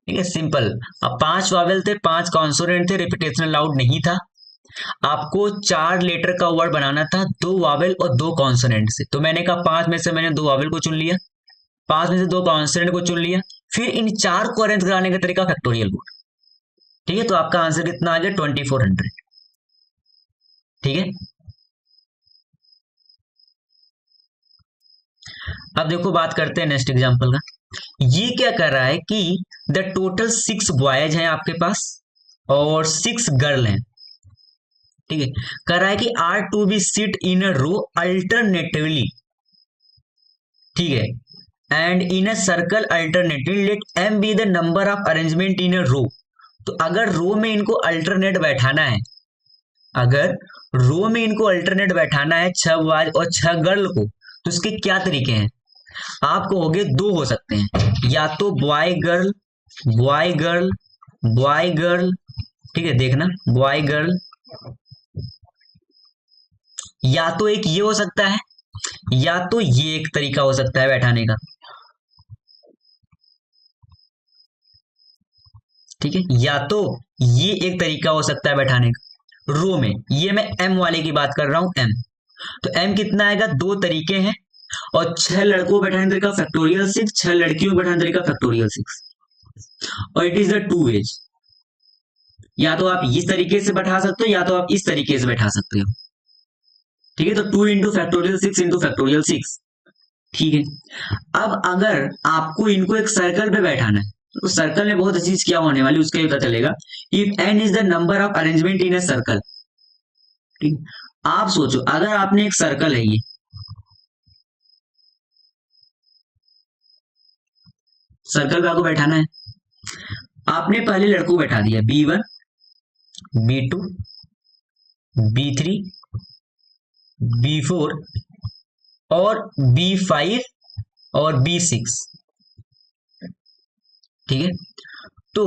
ठीक है, सिंपल। अब 5 वावेल थे, 5 कॉन्सोनेंट थे, रिपीटेशन अलाउड नहीं था, आपको 4 लेटर का वर्ड बनाना था, 2 वावेल और 2 कॉन्सोनेंट से। तो मैंने कहा 5 में से मैंने 2 वावेल को चुन लिया, 5 में से 2 कॉन्स्टेंट को चुन लिया, फिर इन 4 को अरेंज कराने का तरीका फैक्टोरियल 4। ठीक है, तो आपका आंसर कितना आ गया 2400। ठीक है, अब देखो बात करते हैं नेक्स्ट एग्जांपल का। ये क्या कर रहा है कि द टोटल 6 बॉयज हैं आपके पास और 6 गर्ल हैं। ठीक है, कर रहा है कि are to be sit in a row alternatively. ठीक है, and in a circle alternately, let m be the number of arrangement in a row. तो अगर रो में इनको अल्टरनेट बैठाना है, अगर रो में इनको अल्टरनेट बैठाना है 6 बॉयज और 6 गर्ल को, तो उसके क्या तरीके हैं? आप कहोगे 2 हो सकते हैं, या तो boy girl, boy girl, boy girl. ठीक है, देखना बॉय गर्ल, या तो एक ये हो सकता है, या तो ये एक तरीका हो सकता है बैठाने का। ठीक है, या तो ये एक तरीका हो सकता है बैठाने का रो में। ये मैं m वाले की बात कर रहा हूं, m। तो m कितना आएगा? 2 तरीके हैं, और 6 लड़कों को बैठाने तरीका फैक्टोरियल 6, 6 लड़कियों को बैठाने तरीका फैक्टोरियल 6, और इट इज द 2 वेज। या तो आप इस तरीके से बैठा सकते हो, या तो आप इस तरीके से बैठा सकते हो। ठीक है, तो 2 इंटू फैक्टोरियल 6 इंटू फैक्टोरियल 6। ठीक है, अब अगर आपको इनको एक सर्कल पे बैठाना है, तो सर्कल में बहुत अच्छी चीज क्या होने वाली उसके पता चलेगा। If n is the number of arrangement in a circle. ठीक, आप सोचो अगर आपने एक सर्कल है, ये सर्कल पे आपको बैठाना है, आपने पहले लड़कों को बैठा दिया B1, B2, B3, B4 और B5 और B6। ठीक है, तो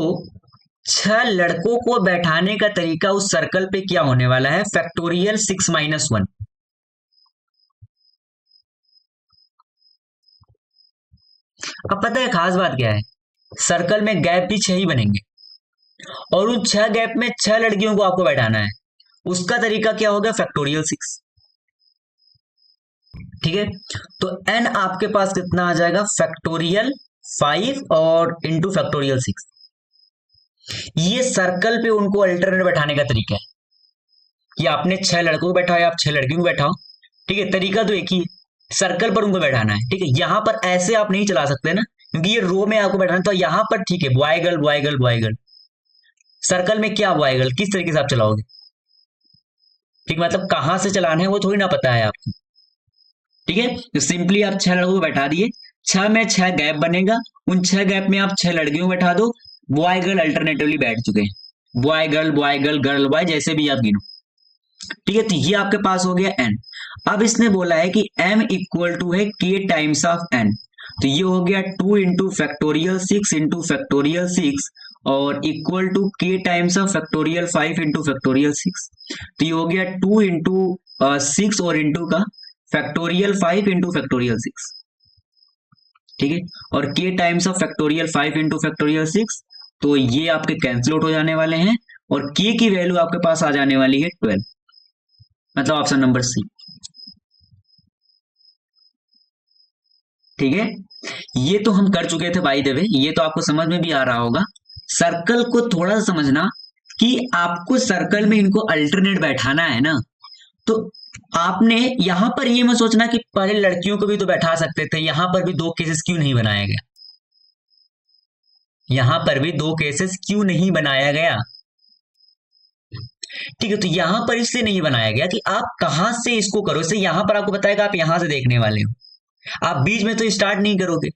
6 लड़कों को बैठाने का तरीका उस सर्कल पे क्या होने वाला है? Factorial 6 minus 1। अब पता है खास बात क्या है, सर्कल में गैप भी 6 ही बनेंगे और उन 6 गैप में 6 लड़कियों को आपको बैठाना है। उसका तरीका क्या होगा? फैक्टोरियल 6। ठीक है, तो n आपके पास कितना आ जाएगा? फैक्टोरियल 5 और इंटू फैक्टोरियल 6। ये सर्कल पे उनको अल्टरनेट बैठाने का तरीका है कि आपने 6 लड़कों को बैठाओ या आप 6 लड़कियों को बैठाओ। ठीक है, तरीका तो एक ही है, सर्कल पर उनको बैठाना है। ठीक है, यहां पर ऐसे आप नहीं चला सकते ना, क्योंकि ये रो में आपको बैठाना, तो यहां पर ठीक है boy girl boy girl boy girl. Circle में क्या बॉय गर्ल, किस तरीके से आप चलाओगे? ठीक, मतलब कहां से चलाना है वो थोड़ी ना पता है आपको। ठीक है, तो सिंपली आप 6 लड़कों को बैठा दिए, 6 में 6 गैप बनेगा, उन 6 गैप में आप 6 लड़कियों को बैठा दो, बॉय गर्ल अल्टरनेटिवली बैठ चुके हैं, बॉय गर्ल गर्ल बॉय, जैसे भी आप गिनो। ठीक है, तो ये आपके पास हो गया n। अब इसने बोला है कि m इक्वल टू है k टाइम्स ऑफ n, तो ये हो गया 2 इंटू फैक्टोरियल 6 इंटू फैक्टोरियल 6 और equal to k times of factorial 5 into factorial 6, तो ये हो गया 2 इंटू 6 और इंटू का फैक्टोरियल 5 इंटू फैक्टोरियल 6। ठीक है, और k times of factorial 5 into factorial 6, तो ये आपके कैंसिल आउट हो जाने वाले हैं और k की वैल्यू आपके पास आ जाने वाली है 12, मतलब ऑप्शन नंबर सी। ठीक है, ये तो हम कर चुके थे बाय द वे, ये तो आपको समझ में भी आ रहा होगा। सर्कल को थोड़ा सा समझना कि आपको सर्कल में इनको अल्टरनेट बैठाना है ना, तो आपने यहां पर ये मत सोचना कि पहले लड़कियों को भी तो बैठा सकते थे, यहां पर भी 2 केसेस क्यों नहीं बनाया गया? यहां पर भी 2 केसेस क्यों नहीं बनाया गया? ठीक है, तो यहां पर इसलिए नहीं बनाया गया कि आप कहां से इसको करो, इससे यहां पर आपको बताएगा आप यहां से देखने वाले हो, आप बीच में तो स्टार्ट नहीं करोगे।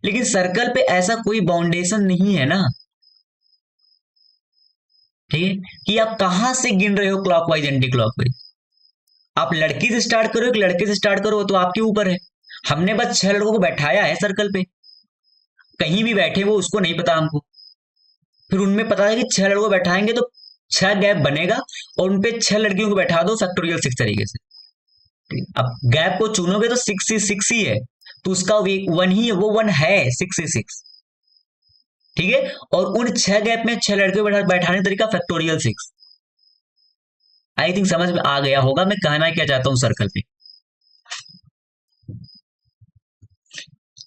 लेकिन सर्कल पे ऐसा कोई बाउंडेशन नहीं है ना, ठीक है, कि आप कहां से गिन रहे हो क्लॉकवाइज एंटी क्लॉकवाइज। आप लड़की से स्टार्ट करो, एक लड़के से स्टार्ट करो, तो आपके ऊपर है। हमने बस 6 लड़कों को बैठाया है सर्कल पे, कहीं भी बैठे वो उसको नहीं पता हमको। फिर उनमें पता है कि 6 लड़कों को बैठाएंगे तो 6 गैप बनेगा और उनपे 6 लड़कियों को बैठा दो फैक्टोरियल 6 तरीके से। अब गैप को चुनोगे तो 6 ही है, तो उसका 1 ही है, वो 1 है, 6 ठीक है, और उन 6 गैप में 6 लड़के बैठाने तरीका फैक्टोरियल 6। आई थिंक समझ में आ गया होगा मैं कहना क्या चाहता हूं सर्कल पे।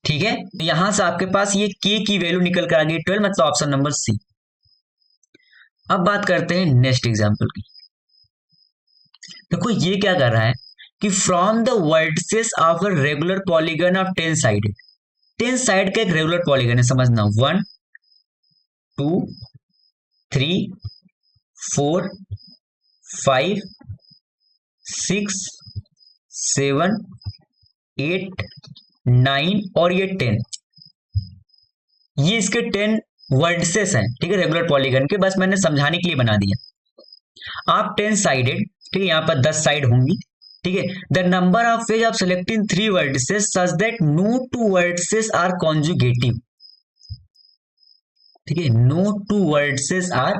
ठीक है, यहां से आपके पास ये k की वैल्यू निकल कर आ गई 12, मतलब ऑप्शन नंबर सी। अब बात करते हैं नेक्स्ट एग्जांपल की। देखो ये क्या कर रहा है कि from the vertices of a regular polygon of 10 sided, 10 side का एक रेगुलर पॉलीगन है, समझना 1 2 3 4 5 6 7 8 9 और ये 10, ये इसके 10 वर्टिसेस हैं। ठीक है, रेगुलर पॉलीगन के, बस मैंने समझाने के लिए बना दिया। आप 10 साइडेड, ठीक है, यहाँ पर 10 साइड होंगी। ठीक है, the number of ways of selecting 3 vertices such that no 2 vertices are conjugative. ठीक है, नो 2 वर्टिसेस आर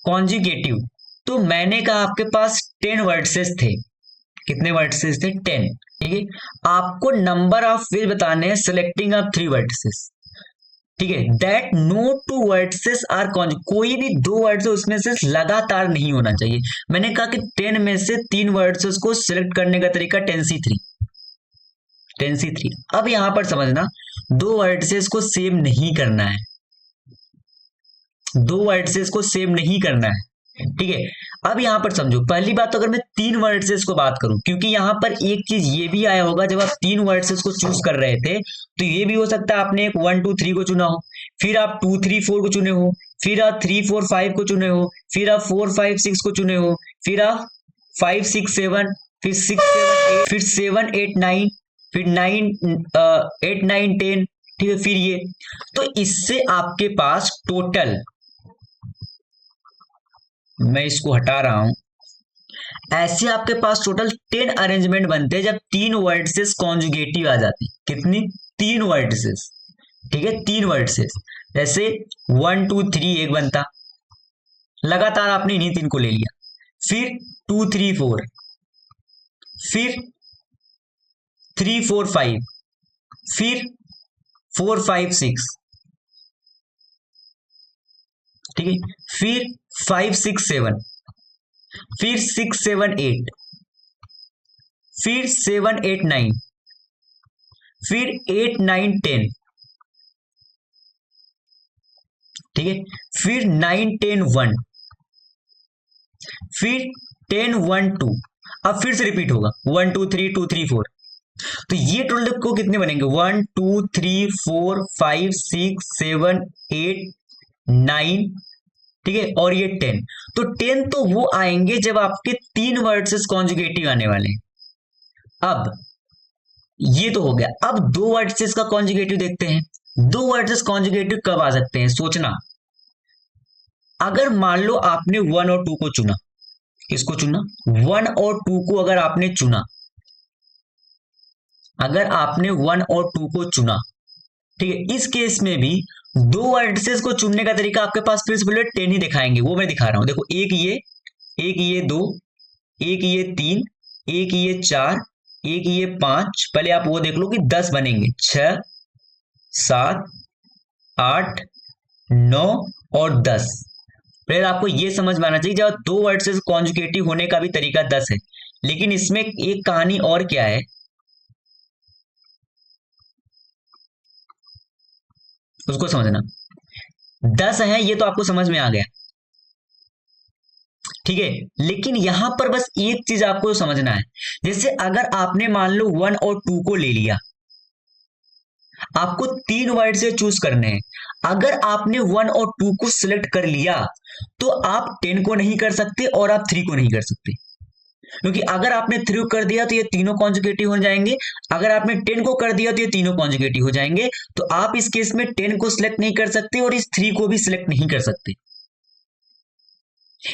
कॉन्जुगेटिव। तो मैंने कहा आपके पास 10 वर्टिसेस थे, कितने वर्टिसेस थे? 10। ठीक है, आपको नंबर ऑफ वेज बताने हैं सेलेक्टिंग ऑफ 3 वर्टिसेस। ठीक है, that no 2 vertices are conjugative, कोई भी 2 वर्टिसेस उसमें से लगातार नहीं होना चाहिए। मैंने कहा कि 10 में से 3 वर्टिसेस को सिलेक्ट करने का तरीका 10C3, 10C3। अब यहां पर समझना, 2 वर्टिसेस को सेम नहीं करना है, 2 वर्टिसेस को सेम नहीं करना है। ठीक है, अब यहां पर समझो, पहली बात तो अगर मैं 3 वर्टिसेस को बात करूं, क्योंकि यहां पर एक चीज ये भी आया होगा, जब आप 3 वर्टिसेस को चूज कर रहे थे तो ये भी हो सकता है आपने एक 1 2 3 को चुना हो, फिर आप 2 3 4 को चुने हो, फिर आप 3 4 5 को चुने हो, फिर आप 4 5 6 को चुने हो, फिर आप 5 6 7, फिर 6 7 8, फिर 7 8 9, फिर 9 8 9 10। ठीक है, फिर ये, तो इससे आपके पास टोटल, मैं इसको हटा रहा हूं, ऐसे आपके पास टोटल 10 अरेंजमेंट बनते हैं जब 3 वर्टिसेस कॉन्जुगेटिव आ जाती। कितनी? 3 वर्टिसेस। ठीक है, 3 वर्टिसेस, जैसे 1 2 3 एक बनता, लगातार आपने इन्हीं 3 को ले लिया, फिर 2 3 4, फिर 3 4 5, फिर 4 5 6, ठीक है, फिर 5 6 7, फिर 6 7 8, फिर 7 8 9, फिर 8 9 10, ठीक है, फिर 9 10 1, फिर 10 1 2, अब फिर से रिपीट होगा 1 2 3 2 3 4। तो ये टोटल को कितने बनेंगे 1 2 3 4 5 6 7 8 9, ठीक है, और ये 10। तो 10 तो वो आएंगे जब आपके 3 वर्ड्स कॉन्जुगेटिव आने वाले हैं। अब ये तो हो गया, अब 2 वर्ड्स का कॉन्जुगेटिव देखते हैं। 2 वर्ड्स कॉन्जुगेटिव कब आ सकते हैं, सोचना। अगर मान लो आपने 1 और 2 को चुना, किसको चुना, 1 और 2 को अगर आपने चुना, अगर आपने 1 और 2 को चुना, ठीक है, इस केस में भी 2 वर्टिसेस को चुनने का तरीका आपके पास फिर से 10 ही दिखाएंगे, वो मैं दिखा रहा हूं। देखो, एक ये 2, एक ये 3, एक ये 4, एक ये 5, पहले आप वो देख लो कि 10 बनेंगे, 6 7 8 9 और 10। पहले आपको ये समझ में आना चाहिए जब 2 वर्टिसेस कॉन्जुगेटिव होने का भी तरीका 10 है, लेकिन इसमें एक कहानी और क्या है, उसको समझना। 10 है ये तो आपको समझ में आ गया, ठीक है, लेकिन यहां पर बस एक चीज आपको समझना है। जैसे अगर आपने मान लो 1 और 2 को ले लिया, आपको 3 वर्ड से चूज करने हैं। अगर आपने 1 और 2 को सिलेक्ट कर लिया तो आप 10 को नहीं कर सकते और आप 3 को नहीं कर सकते, क्योंकि अगर आपने 3 कर दिया तो ये तीनों कॉन्जुगेटिव हो जाएंगे, अगर आपने 10 को कर दिया तो ये तीनों कॉन्जुगेटिव हो जाएंगे। तो आप इस केस में 10 को सिलेक्ट नहीं कर सकते और इस 3 को भी सिलेक्ट नहीं कर सकते।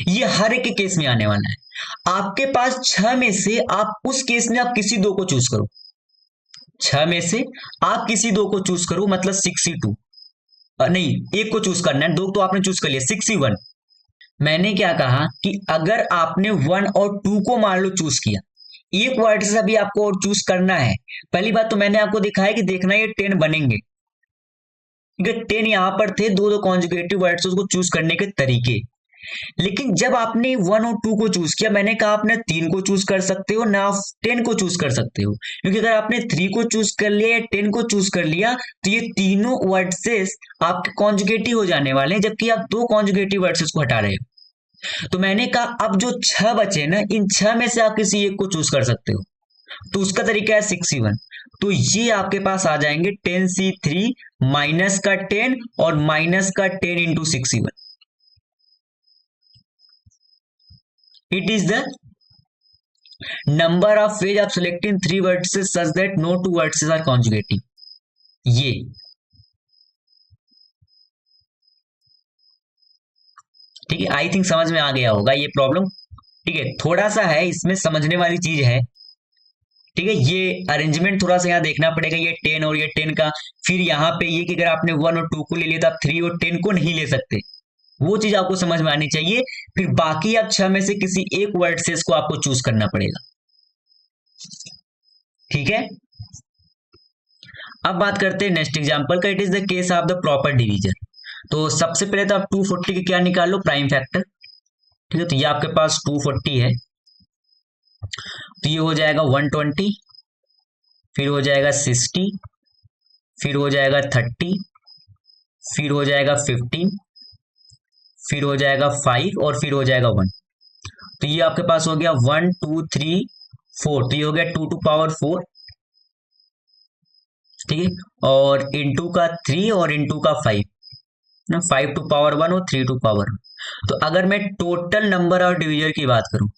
ये हर एक के केस में आने वाला है। आपके पास 6 में से आप उस केस में आप किसी 2 को चूज करो, 6 में से आप किसी 2 को चूज करो, मतलब 6C2 नहीं, एक को चूज करना है, 2 तो आपने चूज कर लिया, 6C1। मैंने क्या कहा कि अगर आपने 1 और 2 को मान लो चूज किया, एक वर्ड से अभी आपको और चूज करना है। पहली बात तो मैंने आपको दिखाया कि देखना ये 10 बनेंगे, क्योंकि 10 यहां पर थे, 2 कॉन्जुगेटिव वर्ड्स उसको चूज करने के तरीके। लेकिन जब आपने 1 और 2 को चूज किया, मैंने कहा आपने 3 को चूज कर सकते हो ना, आप 10 को चूज कर सकते हो, क्योंकि अगर आपने 3 को चूज कर लिया या 10 को चूज कर लिया तो ये तीनों वर्ड्सेस आपके कॉन्जुगेटिव हो जाने वाले हैं, जबकि आप 2 कॉन्जुगेटिव वर्ड्सेस को हटा रहे हो। तो मैंने कहा अब जो 6 बचे ना, इन 6 में से आप किसी एक को चूज कर सकते हो, तो उसका तरीका है 6C1। तो ये आपके पास आ जाएंगे 10C3 माइनस का 10 और माइनस का 10 into 6C1। It is the number of ways of selecting 3 vertices such that no 2 vertices are conjugative। ये ठीक है, आई थिंक समझ में आ गया होगा ये प्रॉब्लम। ठीक है, थोड़ा सा है इसमें समझने वाली चीज है। ठीक है, ये अरेंजमेंट थोड़ा सा यहाँ देखना पड़ेगा, ये 10 और ये 10 का। फिर यहाँ पे ये कि अगर आपने 1 और 2 को ले लिया तो आप 3 और 10 को नहीं ले सकते, वो चीज आपको समझ में आनी चाहिए। फिर बाकी आप 6 में से किसी एक वर्ड से इसको आपको चूज करना पड़ेगा। ठीक है, अब बात करते हैं नेक्स्ट एग्जांपल का। It is the case of the proper division. तो सबसे पहले तो आप 240 के क्या निकालो, प्राइम फैक्टर। ठीक है, तो ये आपके पास 240 है, तो ये हो जाएगा 120, फिर हो जाएगा 60, फिर हो जाएगा 30, फिर हो जाएगा 15, फिर हो जाएगा 5 और फिर हो जाएगा 1। तो ये आपके पास हो गया 1 2 3 4, तो ये हो गया 2 टू पावर 4। ठीक है, और इंटू का 3 और इंटू का 5, 5 टू पावर 1 और 3 टू पावर 1। तो अगर मैं टोटल नंबर ऑफ डिवीजर की बात करूं,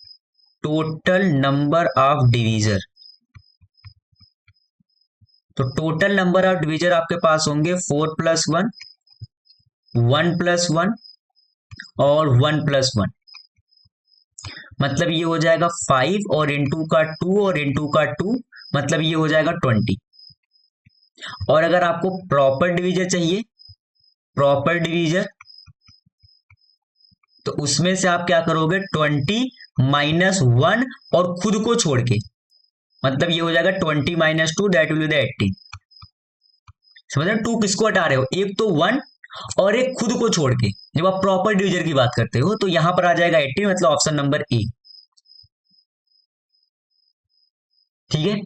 टोटल नंबर ऑफ डिवीजर, तो टोटल नंबर ऑफ डिवीजर आपके पास होंगे 4 + 1, 1 + 1 और 1 + 1। मतलब ये हो जाएगा 5 और इंटू का 2 और इंटू का 2, मतलब ये हो जाएगा 20। और अगर आपको प्रॉपर डिवीजर चाहिए, प्रॉपर डिवीजर, तो उसमें से आप क्या करोगे, 20 - 1 और खुद को छोड़ के, मतलब ये हो जाएगा 20 - 2 दैट विल बी द 80। समझ रहे, 2 किसको हटा रहे हो, एक तो 1 और एक खुद को छोड़ के। जब आप प्रॉपर डिविजन की बात करते हो तो यहां पर आ जाएगा 18, मतलब ऑप्शन नंबर ए। ठीक है।